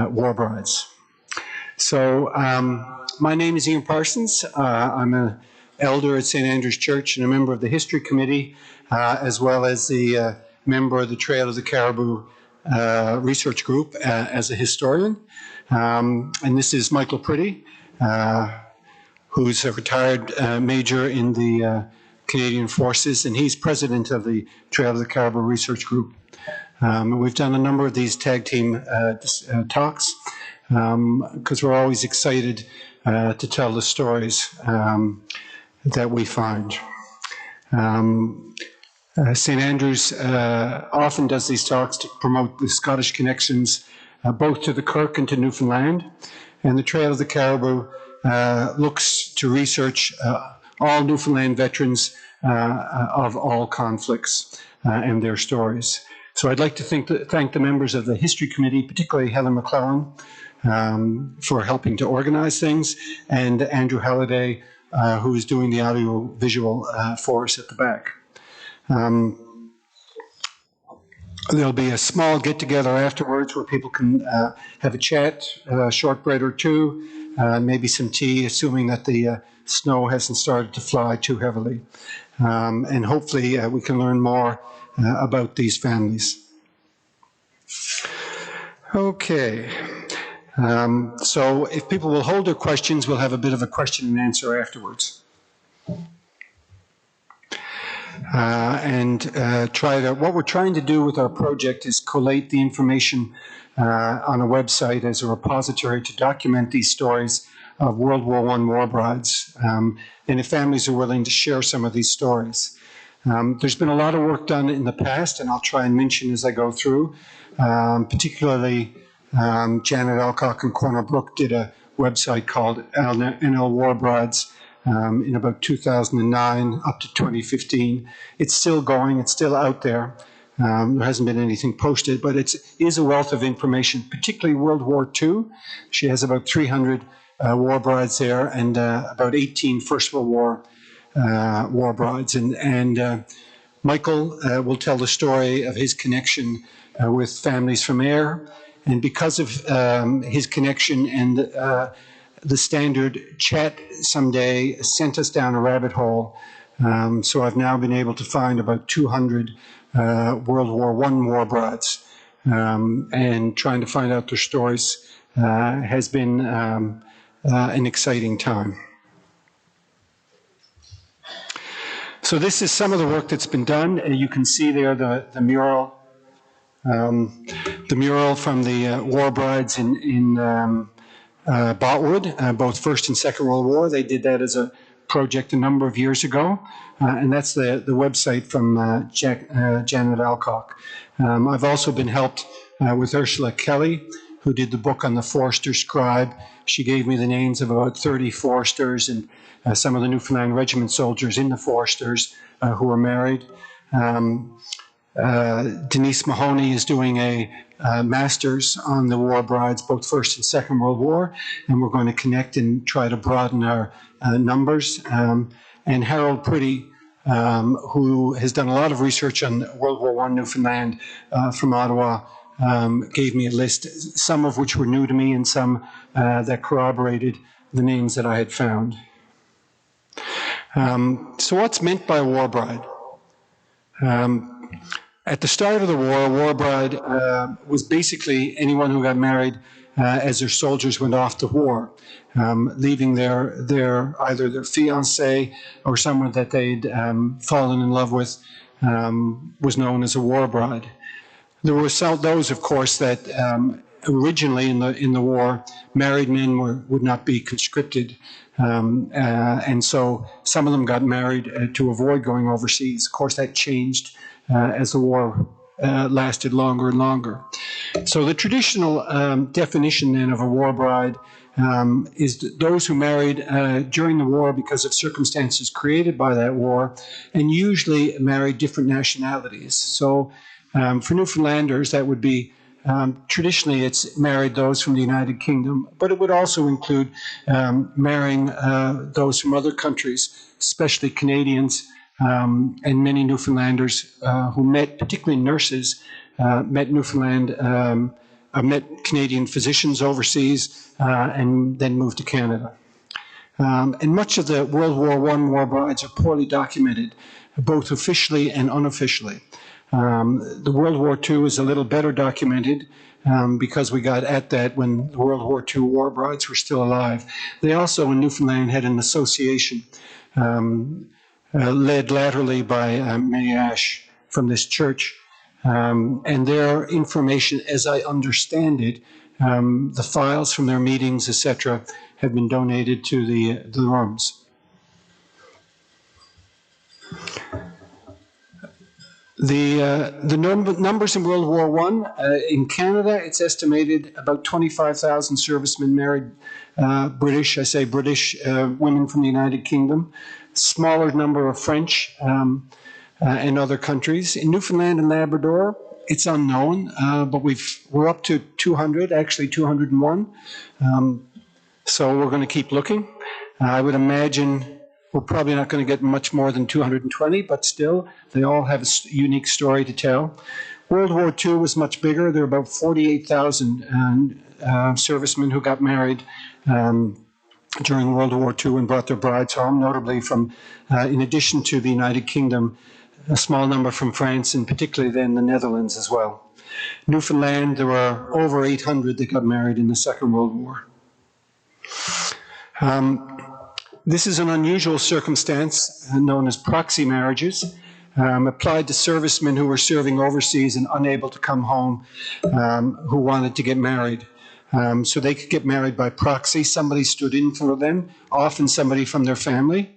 war brides. So my name is Ian Parsons. I'm an elder at St. Andrew's Church and a member of the History Committee, as well as the member of the Trail of the Caribou Research Group as a historian. And this is Michael Pretty, who's a retired major in the Canadian Forces, and he's president of the Trail of the Caribou Research Group. We've done a number of these tag team talks because we're always excited to tell the stories that we find. St. Andrews often does these talks to promote the Scottish connections both to the Kirk and to Newfoundland, and the Trail of the Caribou looks to research all Newfoundland veterans of all conflicts and their stories. So I'd like to thank the members of the History Committee, particularly Helen McClellan, for helping to organize things, and Andrew Halliday, who is doing the audio-visual for us at the back. There'll be a small get-together afterwards where people can have a chat, a shortbread or two, maybe some tea, assuming that the snow hasn't started to fly too heavily. And hopefully we can learn more about these families. Okay. So if people will hold their questions, we'll have a bit of a question and answer afterwards. What we're trying to do with our project is collate the information on a website as a repository to document these stories of World War I war brides, and if families are willing to share some of these stories. There's been a lot of work done in the past, and I'll try and mention as I go through. Particularly, Janet Alcock and Corner Brook did a website called NL War Brides in about 2009 up to 2015. It's still going, it's still out there. There hasn't been anything posted, but it is a wealth of information, particularly World War II. She has about 300 war brides there and about 18 First World War war brides. And Michael will tell the story of his connection with families from Ayr. And because of his connection and the standard chat someday sent us down a rabbit hole. So I've now been able to find about 200 World War I war brides. And trying to find out their stories has been an exciting time. So this is some of the work that's been done. You can see there the mural. The mural from the war brides in Botwood, both First and Second World War. They did that as a project a number of years ago, and that's the website from Janet Alcock. I've also been helped with Ursula Kelly, who did the book on the Forester Scribe. She gave me the names of about 30 Foresters and some of the Newfoundland Regiment soldiers in the Foresters who were married. Denise Mahoney is doing a master's on the war brides, both First and Second World War, and we're going to connect and try to broaden our numbers. And Harold Pretty, who has done a lot of research on World War I Newfoundland from Ottawa, gave me a list, some of which were new to me and some that corroborated the names that I had found. So what's meant by a war bride? At the start of the war, a war bride was basically anyone who got married as their soldiers went off to war, leaving either their fiancé or someone that they'd fallen in love with was known as a war bride. There were those, of course, that originally in the war, married men would not be conscripted, and so some of them got married to avoid going overseas. Of course, that changed as the war lasted longer and longer. So the traditional definition then of a war bride is those who married during the war because of circumstances created by that war, and usually married different nationalities. So for Newfoundlanders, that would be traditionally it's married those from the United Kingdom, but it would also include marrying those from other countries, especially Canadians, and many Newfoundlanders who met, particularly nurses, met Newfoundland met Canadian physicians overseas, and then moved to Canada. And much of the World War I war brides are poorly documented, both officially and unofficially. The World War II is a little better documented because we got at that when the World War II war brides were still alive. They also in Newfoundland had an association led laterally by Mary Ash from this church. And their information, as I understand it, the files from their meetings, etc., have been donated to the rooms. The numbers in World War I, in Canada, it's estimated about 25,000 servicemen married British, I say British, women from the United Kingdom. Smaller number of French and other countries. In Newfoundland and Labrador, it's unknown, but we're up to 200, actually 201. So we're going to keep looking. I would imagine we're probably not going to get much more than 220, but still, they all have a unique story to tell. World War II was much bigger. There were about 48,000 servicemen who got married during World War II and brought their brides home, notably from, in addition to the United Kingdom, a small number from France and particularly then the Netherlands as well. Newfoundland, there were over 800 that got married in the Second World War. This is an unusual circumstance known as proxy marriages, applied to servicemen who were serving overseas and unable to come home, who wanted to get married. So they could get married by proxy. Somebody stood in for them, often somebody from their family.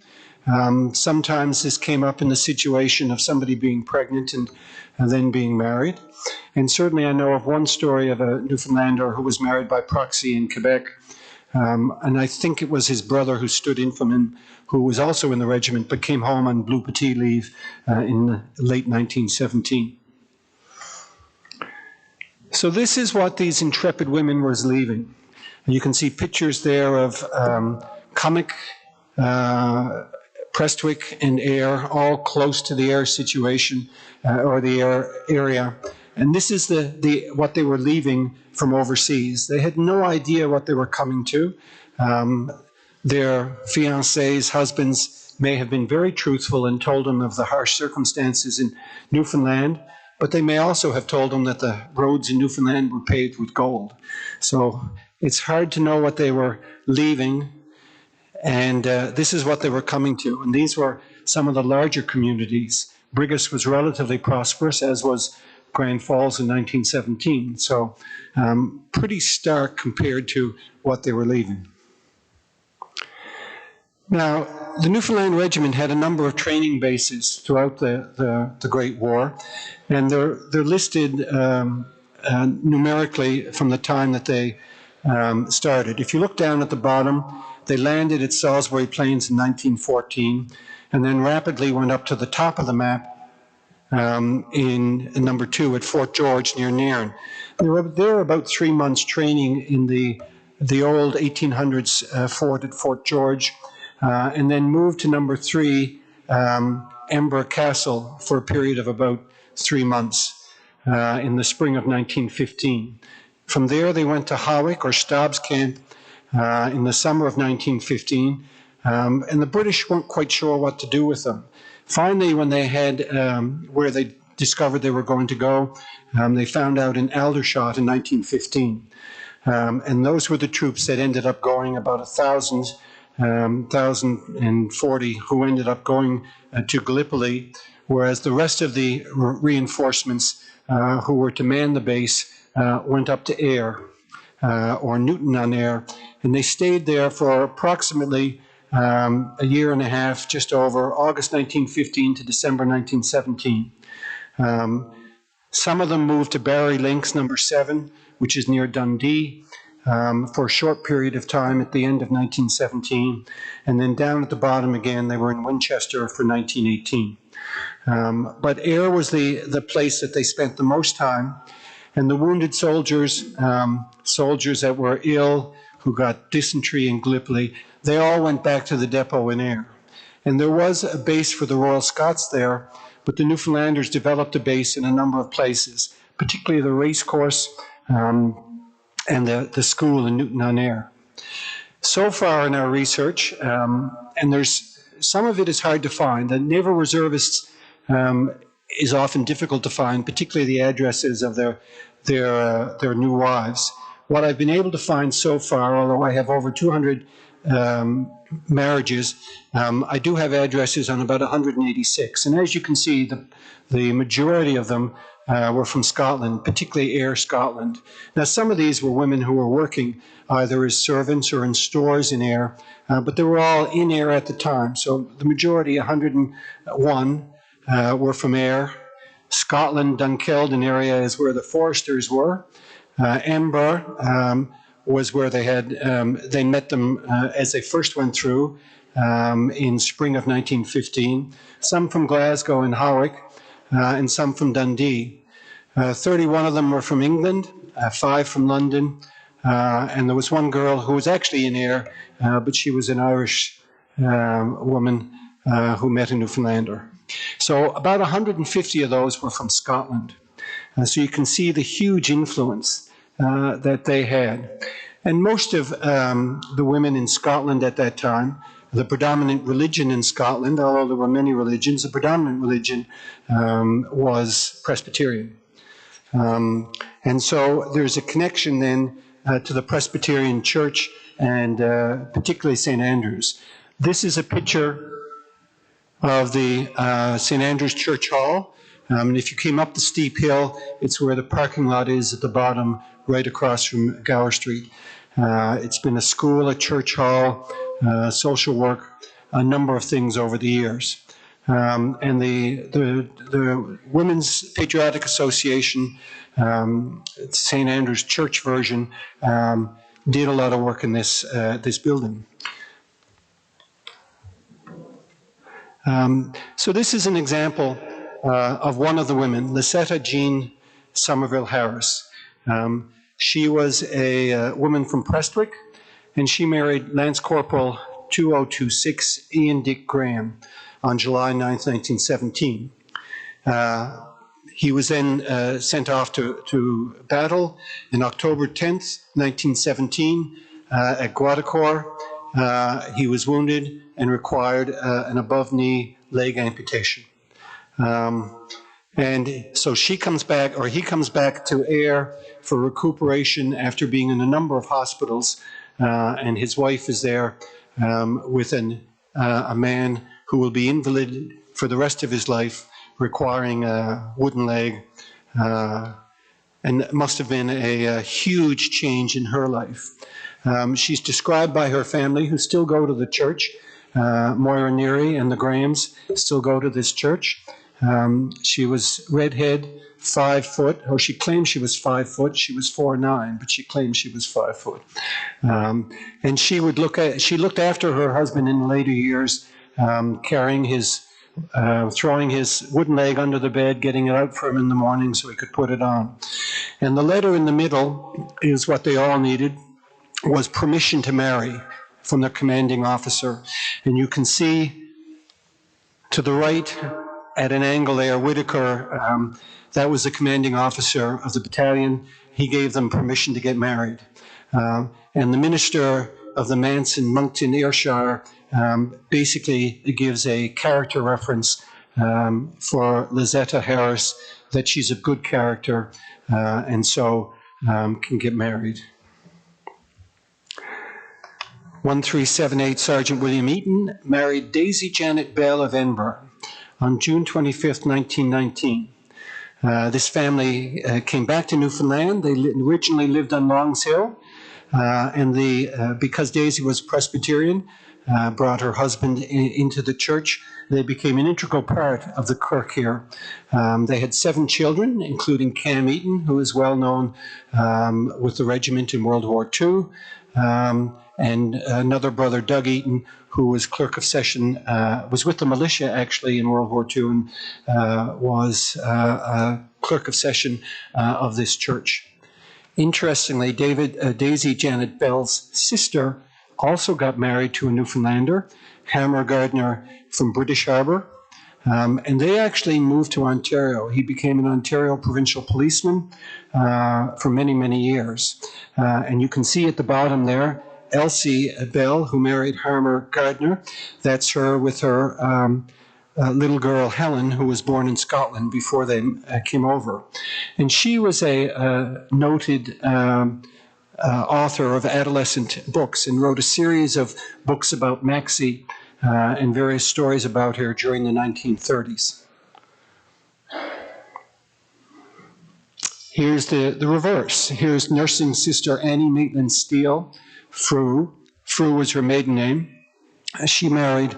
Sometimes this came up in the situation of somebody being pregnant and then being married. And certainly I know of one story of a Newfoundlander who was married by proxy in Quebec. And I think it was his brother who stood in for him, who was also in the regiment, but came home on Blue Petit leave in late 1917. So this is what these intrepid women were leaving. You can see pictures there of Comic, Prestwick, and Ayr, all close to the Ayr situation or the Ayr area. And this is what they were leaving from overseas. They had no idea what they were coming to. Their fiancés, husbands, may have been very truthful and told them of the harsh circumstances in Newfoundland, but they may also have told them that the roads in Newfoundland were paved with gold. So it's hard to know what they were leaving, and this is what they were coming to. And these were some of the larger communities. Brigus was relatively prosperous, as was Grand Falls in 1917. So pretty stark compared to what they were leaving. Now, the Newfoundland Regiment had a number of training bases throughout the Great War, and they're listed numerically from the time that they started. If you look down at the bottom, they landed at Salisbury Plains in 1914, and then rapidly went up to the top of the map in number 2 at Fort George near Nairn. They were there about 3 months training in the old 1800s fort at Fort George, and then moved to number 3, Ember Castle, for a period of about 3 months in the spring of 1915. From there they went to Hawick or Stobbs Camp in the summer of 1915, and the British weren't quite sure what to do with them. Finally, when they had where they discovered they were going to go, they found out in Aldershot in 1915. And those were the troops that ended up going, about 1,040 who ended up going to Gallipoli, whereas the rest of the reinforcements who were to man the base went up to Ayr or Newton on Ayr, and they stayed there for approximately a year and a half, just over, August 1915 to December 1917. Some of them moved to Barry Links, number 7, which is near Dundee, for a short period of time at the end of 1917. And then down at the bottom again, they were in Winchester for 1918. But Ayr was the place that they spent the most time. And the wounded soldiers, soldiers that were ill, who got dysentery in Gallipoli, they all went back to the depot in Ayr. And there was a base for the Royal Scots there, but the Newfoundlanders developed a base in a number of places, particularly the race course, and the school in Newton-on-Ayr. So far in our research, and there's some of it is hard to find. The naval reservists is often difficult to find, particularly the addresses of their new wives. What I've been able to find so far, although I have over 200 marriages, I do have addresses on about 186. And as you can see, the majority of them were from Scotland, particularly Ayr, Scotland. Now, some of these were women who were working either as servants or in stores in Ayr, but they were all in Ayr at the time. So the majority, 101, were from Ayr. Scotland, Dunkeld area is where the Foresters were. Ember was where they met them as they first went through in spring of 1915. Some from Glasgow and Hawick, and some from Dundee. 31 of them were from England, 5 from London, and there was one girl who was actually in Ayr, but she was an Irish woman who met a Newfoundlander. So about 150 of those were from Scotland. So you can see the huge influence that they had. And most of the women in Scotland at that time, the predominant religion in Scotland, although there were many religions, the predominant religion was Presbyterian. And so there's a connection then to the Presbyterian Church and particularly St. Andrews. This is a picture of the St. Andrews Church Hall. And if you came up the steep hill, it's where the parking lot is at the bottom, right across from Gower Street. It's been a school, a church hall, social work, a number of things over the years. And the Women's Patriotic Association, St. Andrew's Church version, did a lot of work in this building. So this is an example of one of the women, Lisetta Jean Somerville Harris. She was a woman from Prestwick, and she married Lance Corporal 2026 Ian Dick Graham on July 9th, 1917. He was then sent off to battle in October 10th, 1917 at Guadalcore. He was wounded and required an above-knee leg amputation. And so she comes back, or he comes back to Ayr for recuperation after being in a number of hospitals, and his wife is there with a man who will be invalided for the rest of his life, requiring a wooden leg, and it must have been a huge change in her life. She's described by her family, who still go to the church. Moira Neary and the Grahams still go to this church. She was redhead, 5 foot, or she claimed she was 5 foot. She was 4'9", but she claimed she was 5 foot. And she looked after her husband in later years, carrying throwing his wooden leg under the bed, getting it out for him in the morning so he could put it on. And the letter in the middle is what they all needed, was permission to marry from their commanding officer. And you can see to the right, at an angle there, Whitaker, that was the commanding officer of the battalion. He gave them permission to get married. And the minister of the manse in Moncton, Ayrshire, basically gives a character reference for Lisetta Harris, that she's a good character and so can get married. 1378 Sergeant William Eaton married Daisy Janet Bell of Edinburgh on June 25th, 1919. This family came back to Newfoundland. They originally lived on Longs Hill, and because Daisy was Presbyterian, brought her husband into the church. They became an integral part of the kirk here. They had 7 children, including Cam Eaton, who is well known with the regiment in World War II, and another brother, Doug Eaton, who was clerk of session, was with the militia actually in World War II, and was clerk of session of this church. Interestingly, Daisy Janet Bell's sister also got married to a Newfoundlander, Hammer Gardner from British Harbour. And they actually moved to Ontario. He became an Ontario provincial policeman for many, many years. And you can see at the bottom there, Elsie Bell, who married Harmer Gardner. That's her with her little girl Helen, who was born in Scotland before they came over. And she was a noted author of adolescent books and wrote a series of books about Maxie and various stories about her during the 1930s. Here's the reverse. Here's nursing sister Annie Maitland Steele, Frew. Frew was her maiden name. She married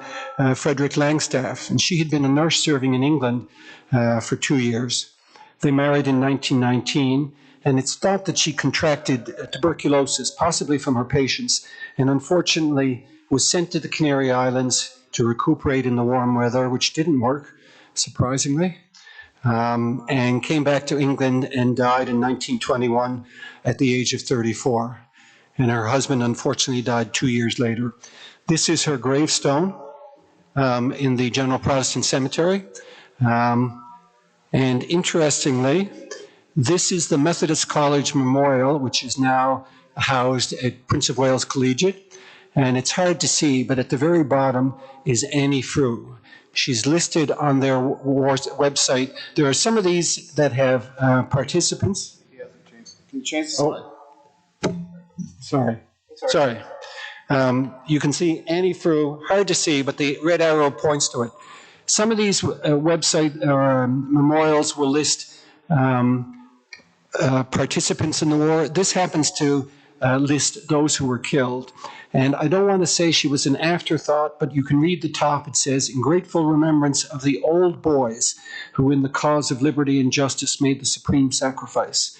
Frederick Langstaff, and she had been a nurse serving in England for 2 years. They married in 1919, and it's thought that she contracted tuberculosis, possibly from her patients, and unfortunately was sent to the Canary Islands to recuperate in the warm weather, which didn't work, surprisingly, and came back to England and died in 1921 at the age of 34. And her husband, unfortunately, died 2 years later. This is her gravestone in the General Protestant Cemetery. And interestingly, this is the Methodist College Memorial, which is now housed at Prince of Wales Collegiate. And it's hard to see, but at the very bottom is Annie Frew. She's listed on their website. There are some of these that have participants. Can you change the slide? Sorry. You can see Annie Frew, hard to see, but the red arrow points to it. Some of these website memorials will list participants in the war. This happens to list those who were killed. And I don't want to say she was an afterthought, but you can read the top. It says, "In grateful remembrance of the old boys who in the cause of liberty and justice made the supreme sacrifice."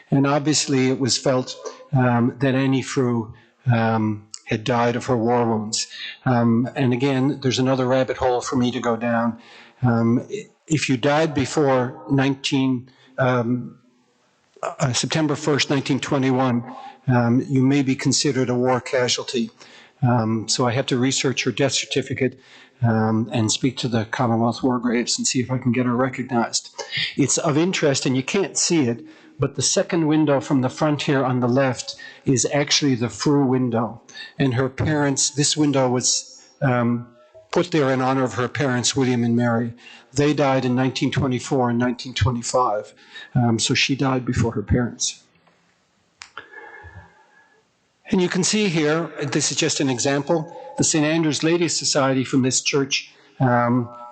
And obviously it was felt that Annie Frew had died of her war wounds. And again, there's another rabbit hole for me to go down. If you died before September 1st, 1921, you may be considered a war casualty. So I have to research her death certificate and speak to the Commonwealth War Graves and see if I can get her recognized. It's of interest, and you can't see it, but the second window from the front here on the left is actually the Frew window. And her parents, this window was put there in honor of her parents, William and Mary. They died in 1924 and 1925, so she died before her parents. And you can see here, this is just an example, the St. Andrew's Ladies Society from this church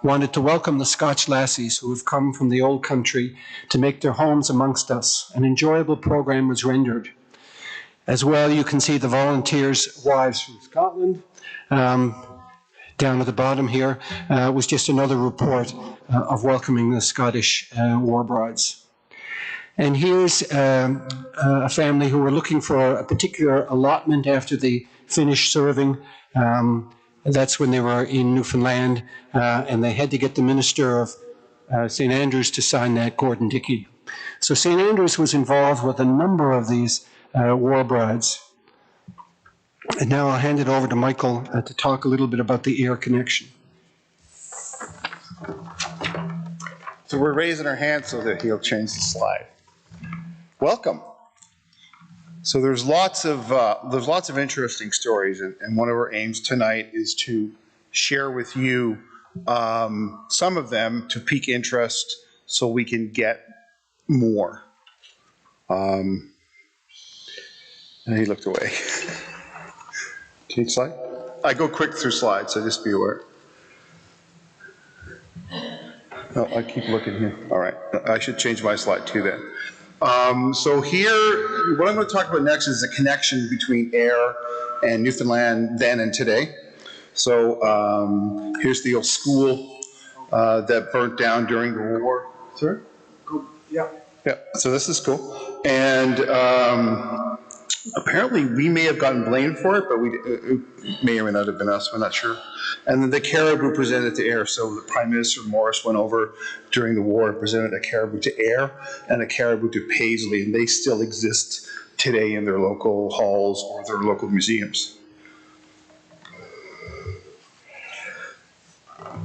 wanted to welcome the Scotch lassies who have come from the old country to make their homes amongst us. An enjoyable program was rendered. As well, you can see the volunteers' wives from Scotland. Down at the bottom here was just another report of welcoming the Scottish war brides. And here's a family who were looking for a particular allotment after they finished serving. That's when they were in Newfoundland, and they had to get the minister of St. Andrews to sign that, Gordon Dickey. So St. Andrews was involved with a number of these war brides. And now I'll hand it over to Michael to talk a little bit about the Ayr connection. So we're raising our hands so that he'll change the slide. Welcome. So there's lots of interesting stories, and one of our aims tonight is to share with you some of them to pique interest so we can get more. And he looked away. Change slide? I go quick through slides, so just be aware. No, I keep looking here. All right, I should change my slide too then. So here, what I'm going to talk about next is the connection between Ayr and Newfoundland then and today. So here's the old school that burnt down during the war. Sorry? Yeah. Yeah, so this is cool. And apparently we may have gotten blamed for it, but it may or may not have been us, we're not sure. And then the caribou presented to Ayr. So the Prime Minister Morris went over during the war and presented a caribou to Ayr and a caribou to Paisley, and they still exist today in their local halls or their local museums.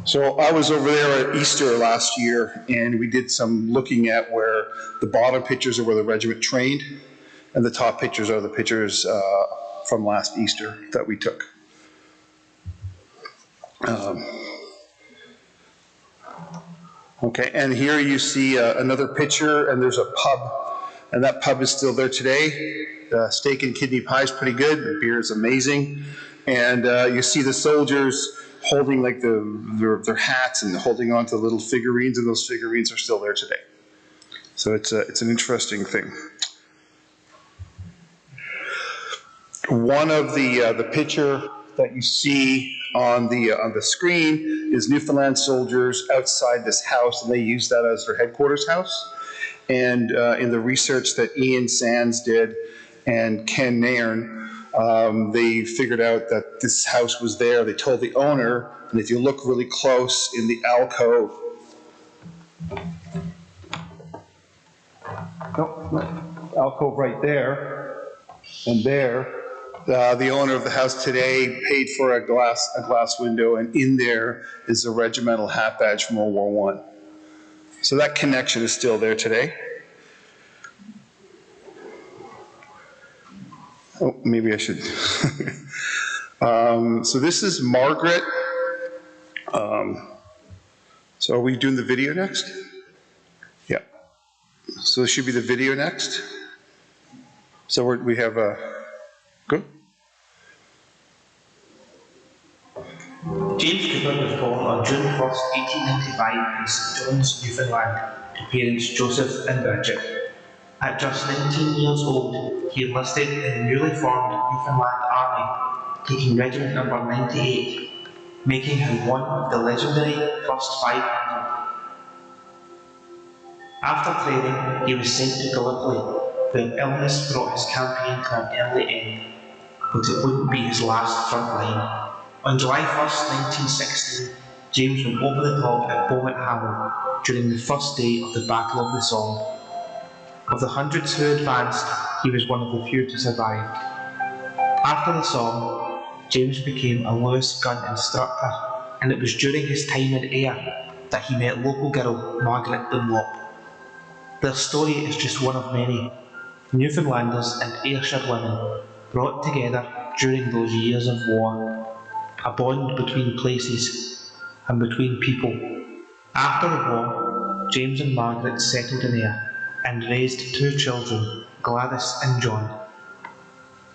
So I was over there at Easter last year, and we did some looking at where the bottom pictures are where the regiment trained, and the top pictures are the pictures from last Easter that we took. Okay, and here you see another picture, and there's a pub, and that pub is still there today. Steak and kidney pie is pretty good. The beer is amazing, and you see the soldiers holding like their hats and holding on to little figurines, and those figurines are still there today. So it's an interesting thing. One of the picture that you see on the screen is Newfoundland soldiers outside this house, and they use that as their headquarters house. And in the research that Ian Sands did and Ken Nairn, they figured out that this house was there. They told the owner, and if you look really close in the alcove, alcove right there, and there, the owner of the house today paid for a glass window, and in there is a regimental hat badge from World War I. So that connection is still there today. Oh, maybe I should. So this is Margaret. So are we doing the video next? Yeah. So this should be the video next. So we have a, good. James Cooper was born on June 1st, 1895 in St John's, Newfoundland, to parents Joseph and Bridget. At just 19 years old, he enlisted in the newly formed Newfoundland Army, taking regiment number 98, making him one of the legendary first 500. After training, he was sent to Gallipoli, where illness brought his campaign to an early end, but it wouldn't be his last front line. On July 1st, 1916, James went over the top at Beaumont Hamel during the first day of the Battle of the Somme. Of the hundreds who advanced, he was one of the few to survive. After the Somme, James became a Lewis gun instructor, and it was during his time in Ayr that he met local girl Margaret Dunlop. Their story is just one of many. Newfoundlanders and Ayrshire women brought together during those years of war, a bond between places and between people. After the war, James and Margaret settled in Ayr and raised 2 children, Gladys and John.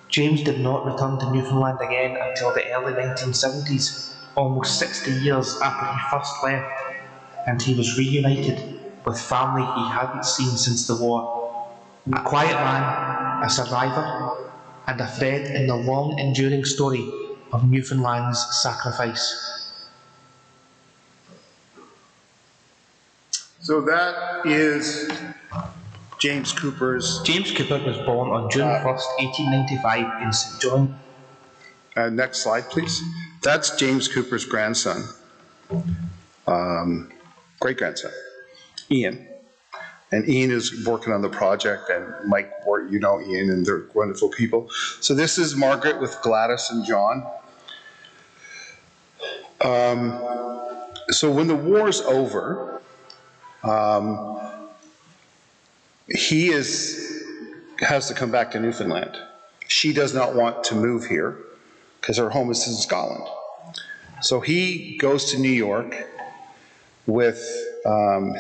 James did not return to Newfoundland again until the early 1970s, almost 60 years after he first left, and he was reunited with family he hadn't seen since the war. A quiet man, a survivor, and a thread in the long enduring story of Newfoundland's sacrifice. So that is James Cooper's. James Cooper was born on June 1st, 1895 in St John. Next slide, please. That's James Cooper's grandson, great-grandson, Ian. And Ian is working on the project, and Mike, you know Ian, and they're wonderful people. So this is Margaret with Gladys and John. So when the war's over, he has to come back to Newfoundland. She does not want to move here because her home is in Scotland. So he goes to New York with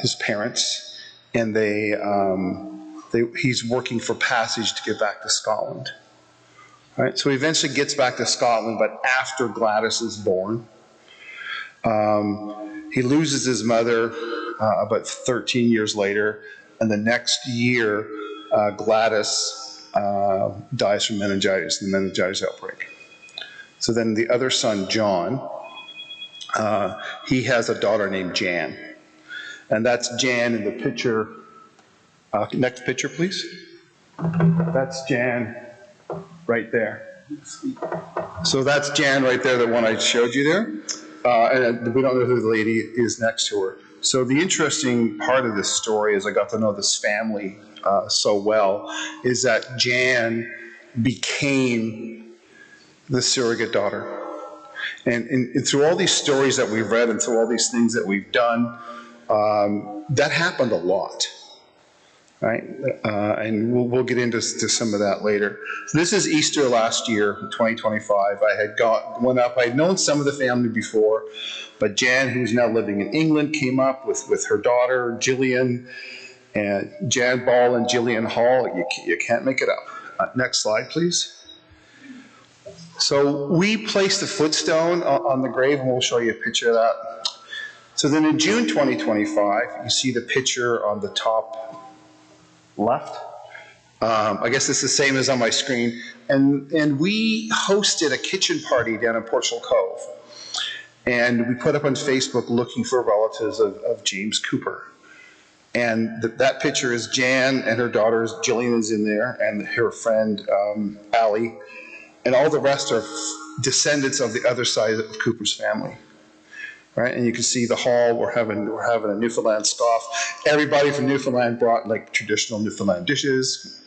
his parents, and he's working for passage to get back to Scotland. All right, so he eventually gets back to Scotland, but after Gladys is born. He loses his mother about 13 years later, and the next year, Gladys dies from meningitis, the meningitis outbreak. So then the other son, John, he has a daughter named Jan. And that's Jan in the picture. Next picture, please. That's Jan right there. So that's Jan right there, the one I showed you there. And we don't know who the lady is next to her. So the interesting part of this story, as I got to know this family so well, is that Jan became the surrogate daughter. And through all these stories that we've read and through all these things that we've done, that happened a lot, right? And we'll get into some of that later. So this is Easter last year, 2025. I had known some of the family before, but Jan, who's now living in England, came up with her daughter, Gillian, and Jan Ball and Gillian Hall. You can't make it up. Next slide, please. So we placed a footstone on the grave, and we'll show you a picture of that. So then in June 2025, you see the picture on the top left. I guess it's the same as on my screen. And we hosted a kitchen party down in Portugal Cove. And we put up on Facebook looking for relatives of James Cooper. And that picture is Jan and her daughters, Gillian is in there, and her friend Allie. And all the rest are descendants of the other side of Cooper's family, right? And you can see the hall. We're having a Newfoundland scoff. Everybody from Newfoundland brought like traditional Newfoundland dishes.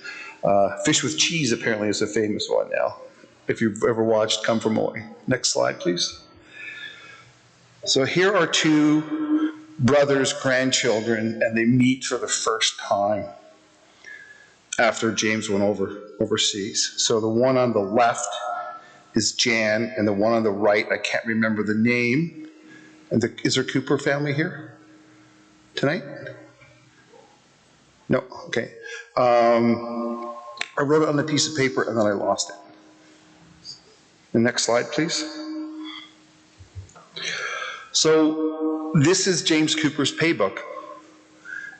Fish with cheese apparently is a famous one now. If you've ever watched Come From Away. Next slide, please. So here are two brothers' grandchildren, and they meet for the first time after James went overseas. So the one on the left is Jan, and the one on the right, I can't remember the name. And is there Cooper family here tonight? No, okay. I wrote it on a piece of paper and then I lost it. The next slide, please. So this is James Cooper's paybook.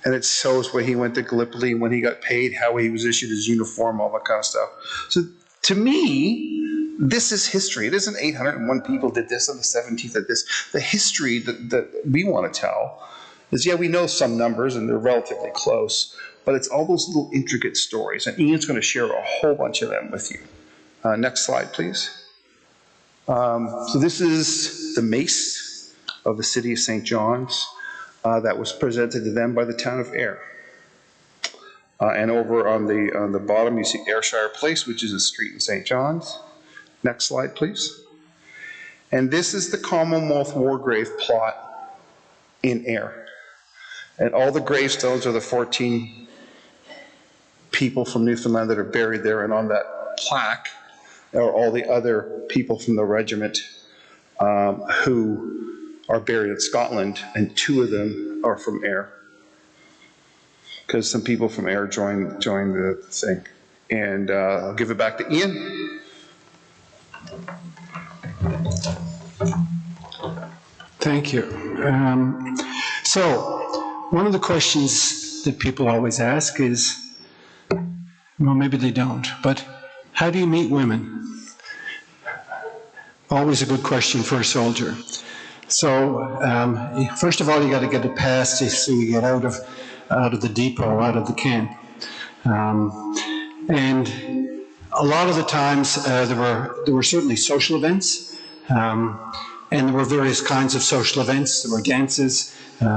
And it shows where he went to Gallipoli, when he got paid, how he was issued his uniform, all that kind of stuff. So to me, this is history. It isn't 801 people did this on the 17th did this. The history that we want to tell is, yeah, we know some numbers and they're relatively close, but it's all those little intricate stories. And Ian's going to share a whole bunch of them with you. Next slide, please. So this is the mace of the city of St. John's. That was presented to them by the town of Ayr. And over on the bottom, you see Ayrshire Place, which is a street in St. John's. Next slide, please. And this is the Commonwealth War Grave plot in Ayr. And all the gravestones are the 14 people from Newfoundland that are buried there. And on that plaque are all the other people from the regiment who are buried in Scotland, and 2 of them are from Ayr, because some people from Ayr joined the thing. And I'll give it back to Ian. Thank you. So one of the questions that people always ask is, well, maybe they don't, but how do you meet women? Always a good question for a soldier. So first of all, you got to get a pass so you get out of the depot, out of the camp. And a lot of the times there were certainly social events, and there were various kinds of social events. There were dances. They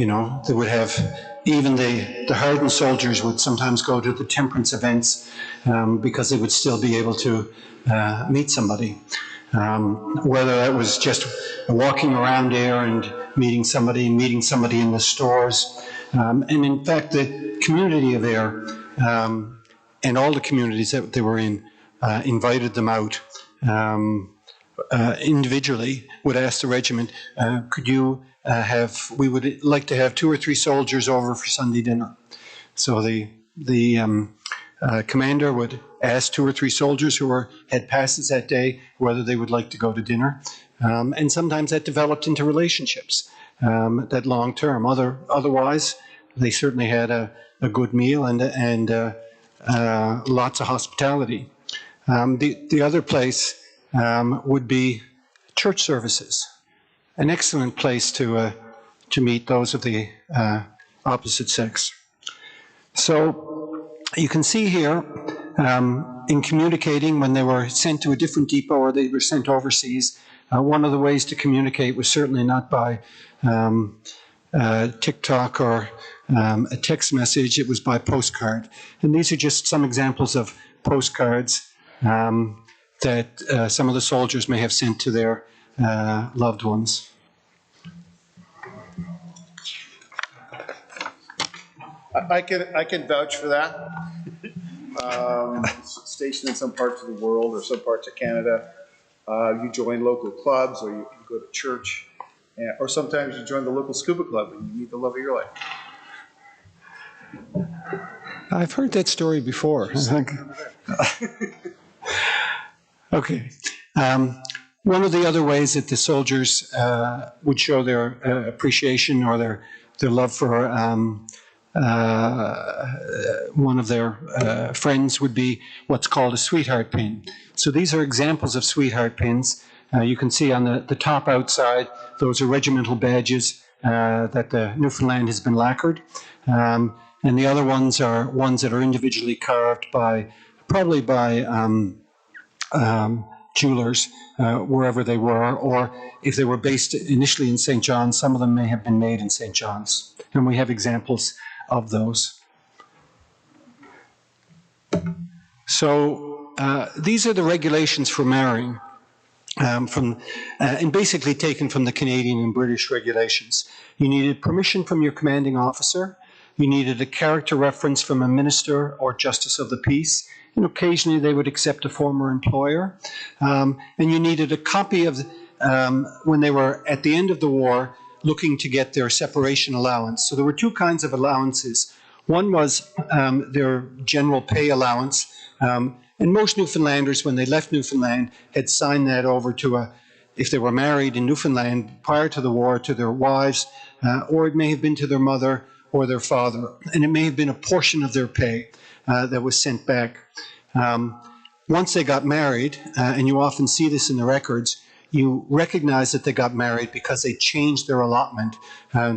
would have, even the hardened soldiers would sometimes go to the temperance events because they would still be able to meet somebody. Whether that was just walking around there and meeting somebody in the stores. And in fact, the community of Ayr and all the communities that they were in invited them out individually, would ask the regiment, we would like to have 2 or 3 soldiers over for Sunday dinner. So the commander would ask 2 or 3 soldiers who had passes that day whether they would like to go to dinner. And sometimes that developed into relationships that long term. Otherwise, they certainly had a good meal and lots of hospitality. The other place would be church services, an excellent place to meet those of the opposite sex. So you can see here, in communicating when they were sent to a different depot or they were sent overseas, one of the ways to communicate was certainly not by TikTok or a text message, it was by postcard. And these are just some examples of postcards that some of the soldiers may have sent to their loved ones. I can vouch for that. Stationed in some parts of the world or some parts of Canada, you join local clubs, or you go to church, or sometimes you join the local scuba club and you meet the love of your life. I've heard that story before. Okay. One of the other ways that the soldiers would show their appreciation or their love for one of their friends would be what's called a sweetheart pin. So these are examples of sweetheart pins. You can see on the top outside, those are regimental badges that the Newfoundland has been lacquered. And the other ones are ones that are individually carved probably by jewelers, wherever they were, or if they were based initially in St. John's, some of them may have been made in St. John's. And we have examples of those. So these are the regulations for marrying, and basically taken from the Canadian and British regulations. You needed permission from your commanding officer. You needed a character reference from a minister or justice of the peace, and occasionally they would accept a former employer. And you needed a copy of, when they were at the end of the war, looking to get their separation allowance. So there were two kinds of allowances. One was their general pay allowance, and most Newfoundlanders, when they left Newfoundland, had signed that over to if they were married in Newfoundland prior to the war, to their wives, or it may have been to their mother or their father, and it may have been a portion of their pay that was sent back. Once they got married, and you often see this in the records, you recognize that they got married because they changed their allotment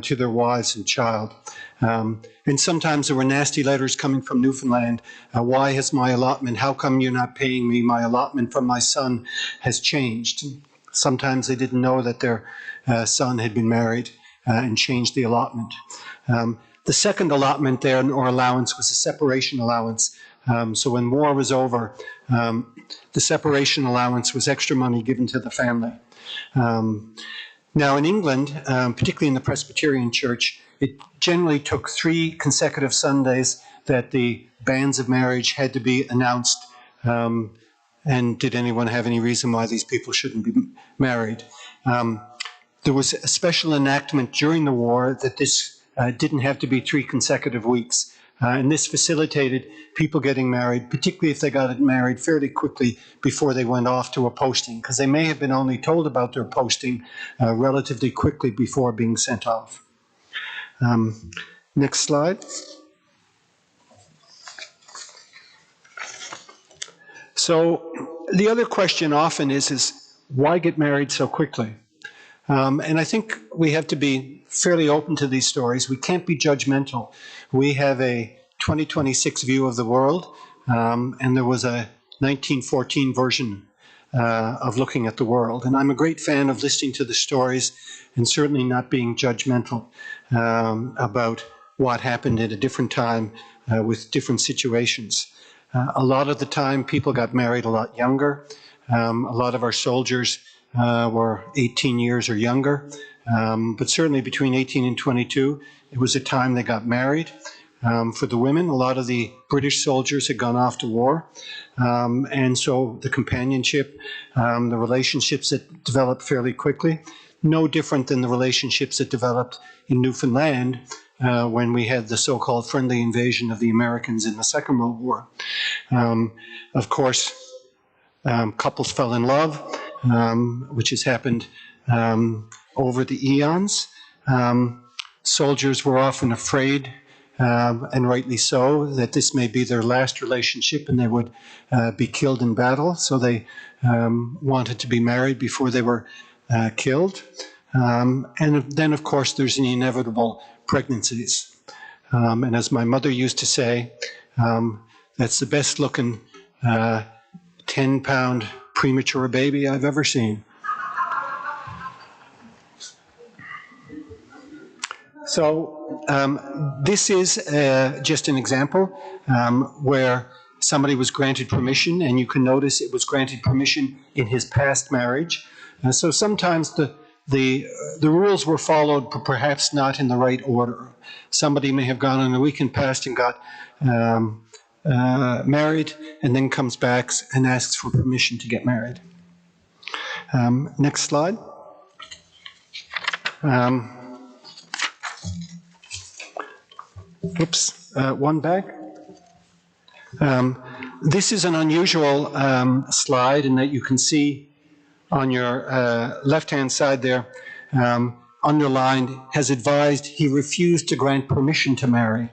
to their wives and child. And sometimes there were nasty letters coming from Newfoundland. Why has my allotment, how come you're not paying me? My allotment from my son has changed. Sometimes they didn't know that their son had been married and changed the allotment. The second allotment there, or allowance, was a separation allowance. So when war was over, the separation allowance was extra money given to the family. Now in England, particularly in the Presbyterian Church, it generally took 3 consecutive Sundays that the banns of marriage had to be announced. And did anyone have any reason why these people shouldn't be married? There was a special enactment during the war that this didn't have to be 3 consecutive weeks. And this facilitated people getting married, particularly if they got married fairly quickly before they went off to a posting, because they may have been only told about their posting relatively quickly before being sent off. Next slide. So the other question often is why get married so quickly? And I think we have to be fairly open to these stories. We can't be judgmental. We have a 2026 view of the world, and there was a 1914 version of looking at the world. And I'm a great fan of listening to the stories and certainly not being judgmental about what happened at a different time with different situations. A lot of the time, people got married a lot younger. A lot of our soldiers were 18 years or younger, but certainly between 18 and 22, it was a time they got married. For the women, a lot of the British soldiers had gone off to war, and so the companionship, the relationships that developed fairly quickly, no different than the relationships that developed in Newfoundland when we had the so-called friendly invasion of the Americans in the Second World War. Of course, couples fell in love, which has happened over the eons. Soldiers were often afraid, and rightly so, that this may be their last relationship and they would be killed in battle. So they wanted to be married before they were killed. And then, of course, there's the inevitable pregnancies. And as my mother used to say, that's the best looking 10-pound premature baby I've ever seen. So this is just an example where somebody was granted permission, and you can notice it was granted permission in his past marriage. So sometimes the rules were followed, but perhaps not in the right order. Somebody may have gone on a weekend past and got married, and then comes back and asks for permission to get married. Next slide. One back. This is an unusual slide in that you can see on your left-hand side there, underlined, has advised he refused to grant permission to marry.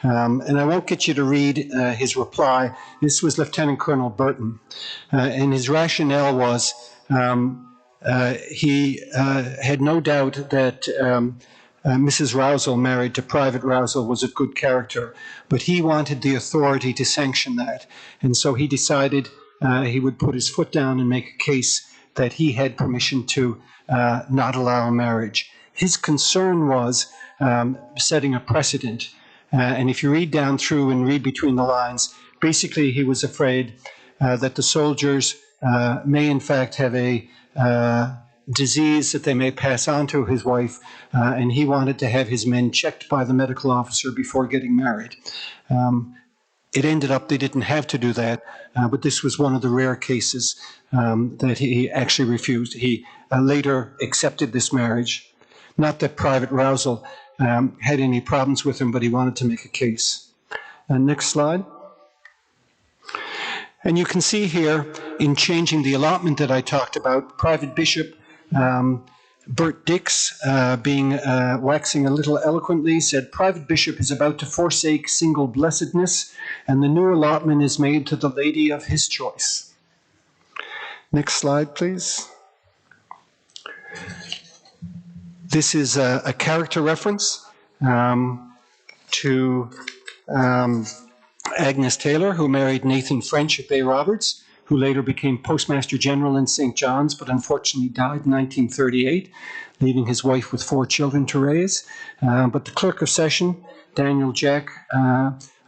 And I won't get you to read his reply. This was Lieutenant Colonel Burton. And his rationale was he had no doubt that Mrs. Rousel, married to Private Rousel, was of good character, but he wanted the authority to sanction that. And so he decided he would put his foot down and make a case that he had permission to not allow a marriage. His concern was setting a precedent. And if you read down through and read between the lines, basically he was afraid that the soldiers may in fact have a disease that they may pass on to his wife, and he wanted to have his men checked by the medical officer before getting married. It ended up they didn't have to do that, but this was one of the rare cases that he actually refused. He later accepted this marriage. Not that Private Rousel had any problems with him, but he wanted to make a case. Next slide. And you can see here, in changing the allotment that I talked about, Private Bishop Bert Dix, waxing a little eloquently, said, "Private Bishop is about to forsake single blessedness, and the new allotment is made to the lady of his choice." Next slide, please. This is a character reference to Agnes Taylor, who married Nathan French at Bay Roberts, who later became Postmaster General in St. John's, but unfortunately died in 1938, leaving his wife with 4 children to raise. But the Clerk of Session, Daniel Jack,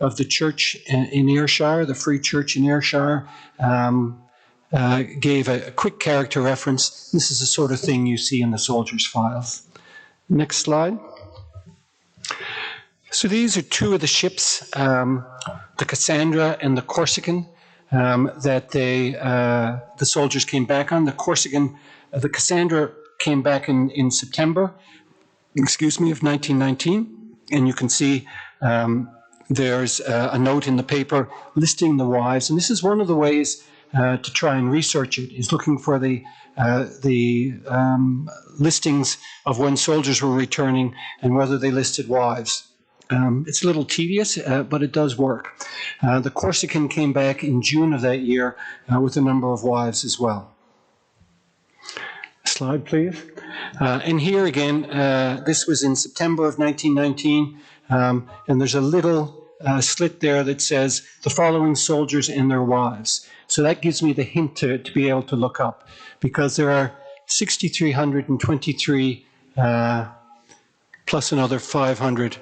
of the church in Ayrshire, the Free Church in Ayrshire, gave a quick character reference. This is the sort of thing you see in the soldiers' files. Next slide. So these are 2 of the ships, the Cassandra and the Corsican, that the soldiers came back on. The Cassandra came back in September, of 1919, and you can see there's a note in the paper listing the wives, and this is one of the ways to try and research it, is looking for the listings of when soldiers were returning and whether they listed wives. It's a little tedious, but it does work. The Corsican came back in June of that year with a number of wives as well. Slide, please. And here again, this was in September of 1919, and there's a little slit there that says the following soldiers and their wives. So that gives me the hint to be able to look up, because there are 6,323 plus another 500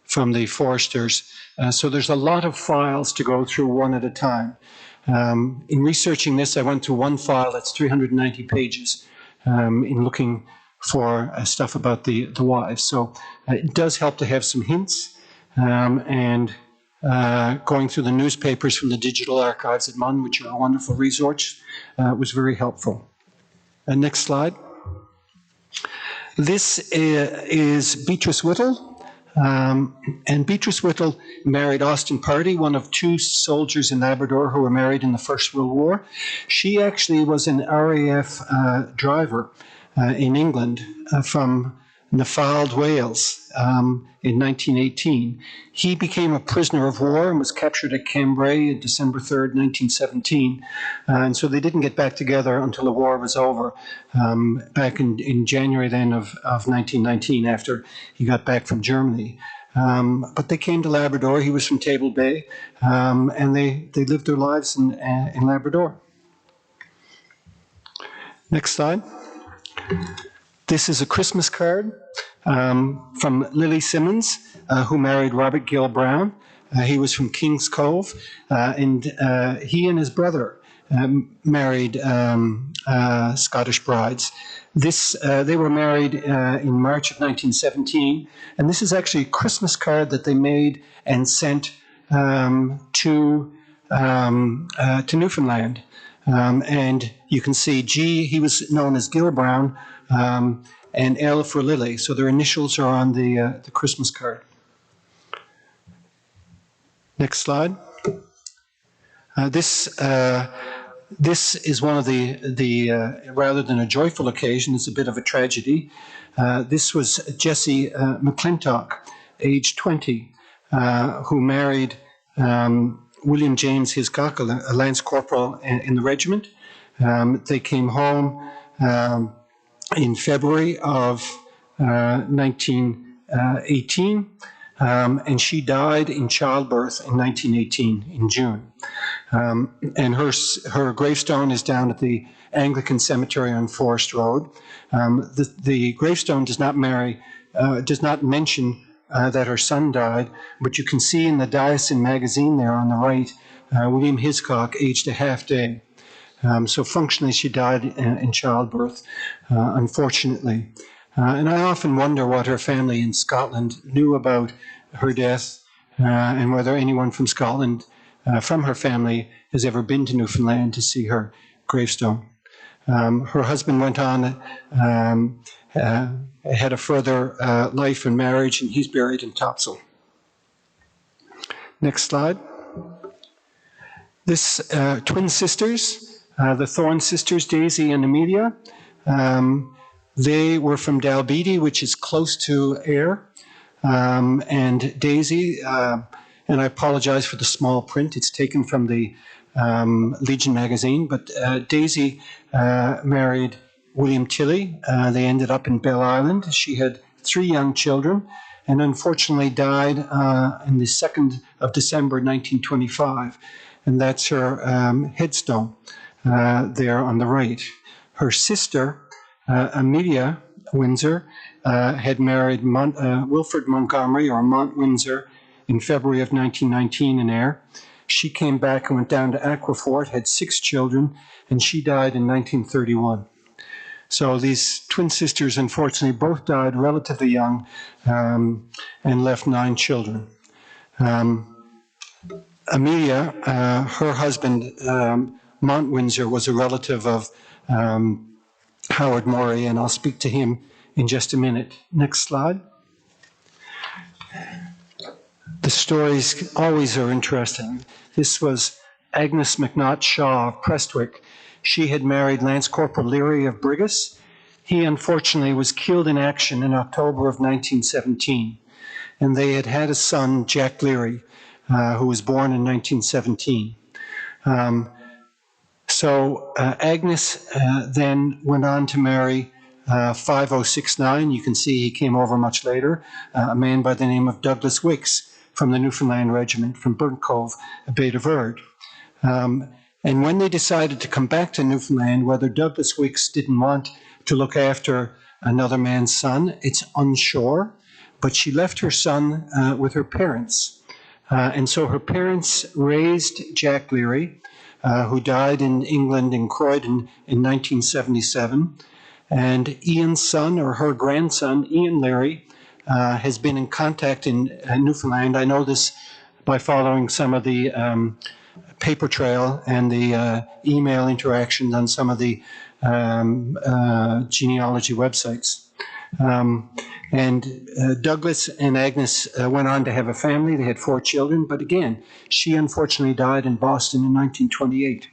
from the foresters. So there's a lot of files to go through one at a time. In researching this, I went through one file that's 390 pages in looking for stuff about the wives. So it does help to have some hints, and going through the newspapers from the digital archives at MUN, which are a wonderful resource, was very helpful. Next slide. This is Beatrice Whittle. And Beatrice Whittle married Austin Pardee, one of 2 soldiers in Labrador who were married in the First World War. She actually was an RAF driver in England from Newfoundland, Wales, in 1918. He became a prisoner of war and was captured at Cambrai on December 3rd, 1917. And so they didn't get back together until the war was over, back in January then of 1919, after he got back from Germany. But they came to Labrador. He was from Table Bay, and they lived their lives in Labrador. Next slide. This is a Christmas card from Lily Simmons, who married Robert Gill Brown. He was from King's Cove, and he and his brother married Scottish brides. They were married in March of 1917, and this is actually a Christmas card that they made and sent to Newfoundland. And you can see G, he was known as Gil Brown, and L for Lily. So their initials are on the Christmas card. Next slide. This is one of the rather than a joyful occasion, it's a bit of a tragedy. This was Jessie McClintock, age 20, who married William James Hiscock, a lance corporal in the regiment. They came home in February of 1918, and she died in childbirth in 1918, in June. And her gravestone is down at the Anglican Cemetery on Forest Road. The gravestone does not mention that her son died, but you can see in the Diocesan magazine there on the right, William Hiscock, aged a half day. So functionally she died in childbirth, unfortunately. And I often wonder what her family in Scotland knew about her death, and whether anyone from Scotland, from her family, has ever been to Newfoundland to see her gravestone. Her husband went on, had a further life and marriage, and he's buried in Topsail. Next slide. This twin sisters, the Thorne sisters, Daisy and Amelia, they were from Dalbeattie, which is close to Ayr. And Daisy, and I apologize for the small print, it's taken from the Legion magazine, but Daisy married William Tilley. They ended up in Bell Island. She had 3 young children and unfortunately died in the 2nd of December 1925. And that's her headstone there on the right. Her sister, Amelia Windsor, had married Wilfred Montgomery, or Mont Windsor, in February of 1919 in Ayr. She came back and went down to Aquafort, had 6 children, and she died in 1931. So these twin sisters, unfortunately, both died relatively young, and left 9 children. Amelia, her husband, Mont Windsor, was a relative of Howard Morey, and I'll speak to him in just a minute. Next slide. The stories always are interesting. This was Agnes McNaught Shaw of Prestwick. She had married Lance Corporal Leary of Brigus. He unfortunately was killed in action in October of 1917. And they had had a son, Jack Leary, who was born in 1917. So Agnes then went on to marry 5069. You can see he came over much later, a man by the name of Douglas Wicks from the Newfoundland Regiment from Burnt Cove, Bay de Verde. And when they decided to come back to Newfoundland, whether Douglas Wicks didn't want to look after another man's son, it's unsure, but she left her son with her parents. And so her parents raised Jack Leary, who died in England in Croydon in 1977. And Ian's son, or her grandson, Ian Leary, has been in contact in Newfoundland. I know this by following some of the paper trail and the email interactions on some of the genealogy websites. And Douglas and Agnes went on to have a family. They had 4 children, but again, she unfortunately died in Boston in 1928.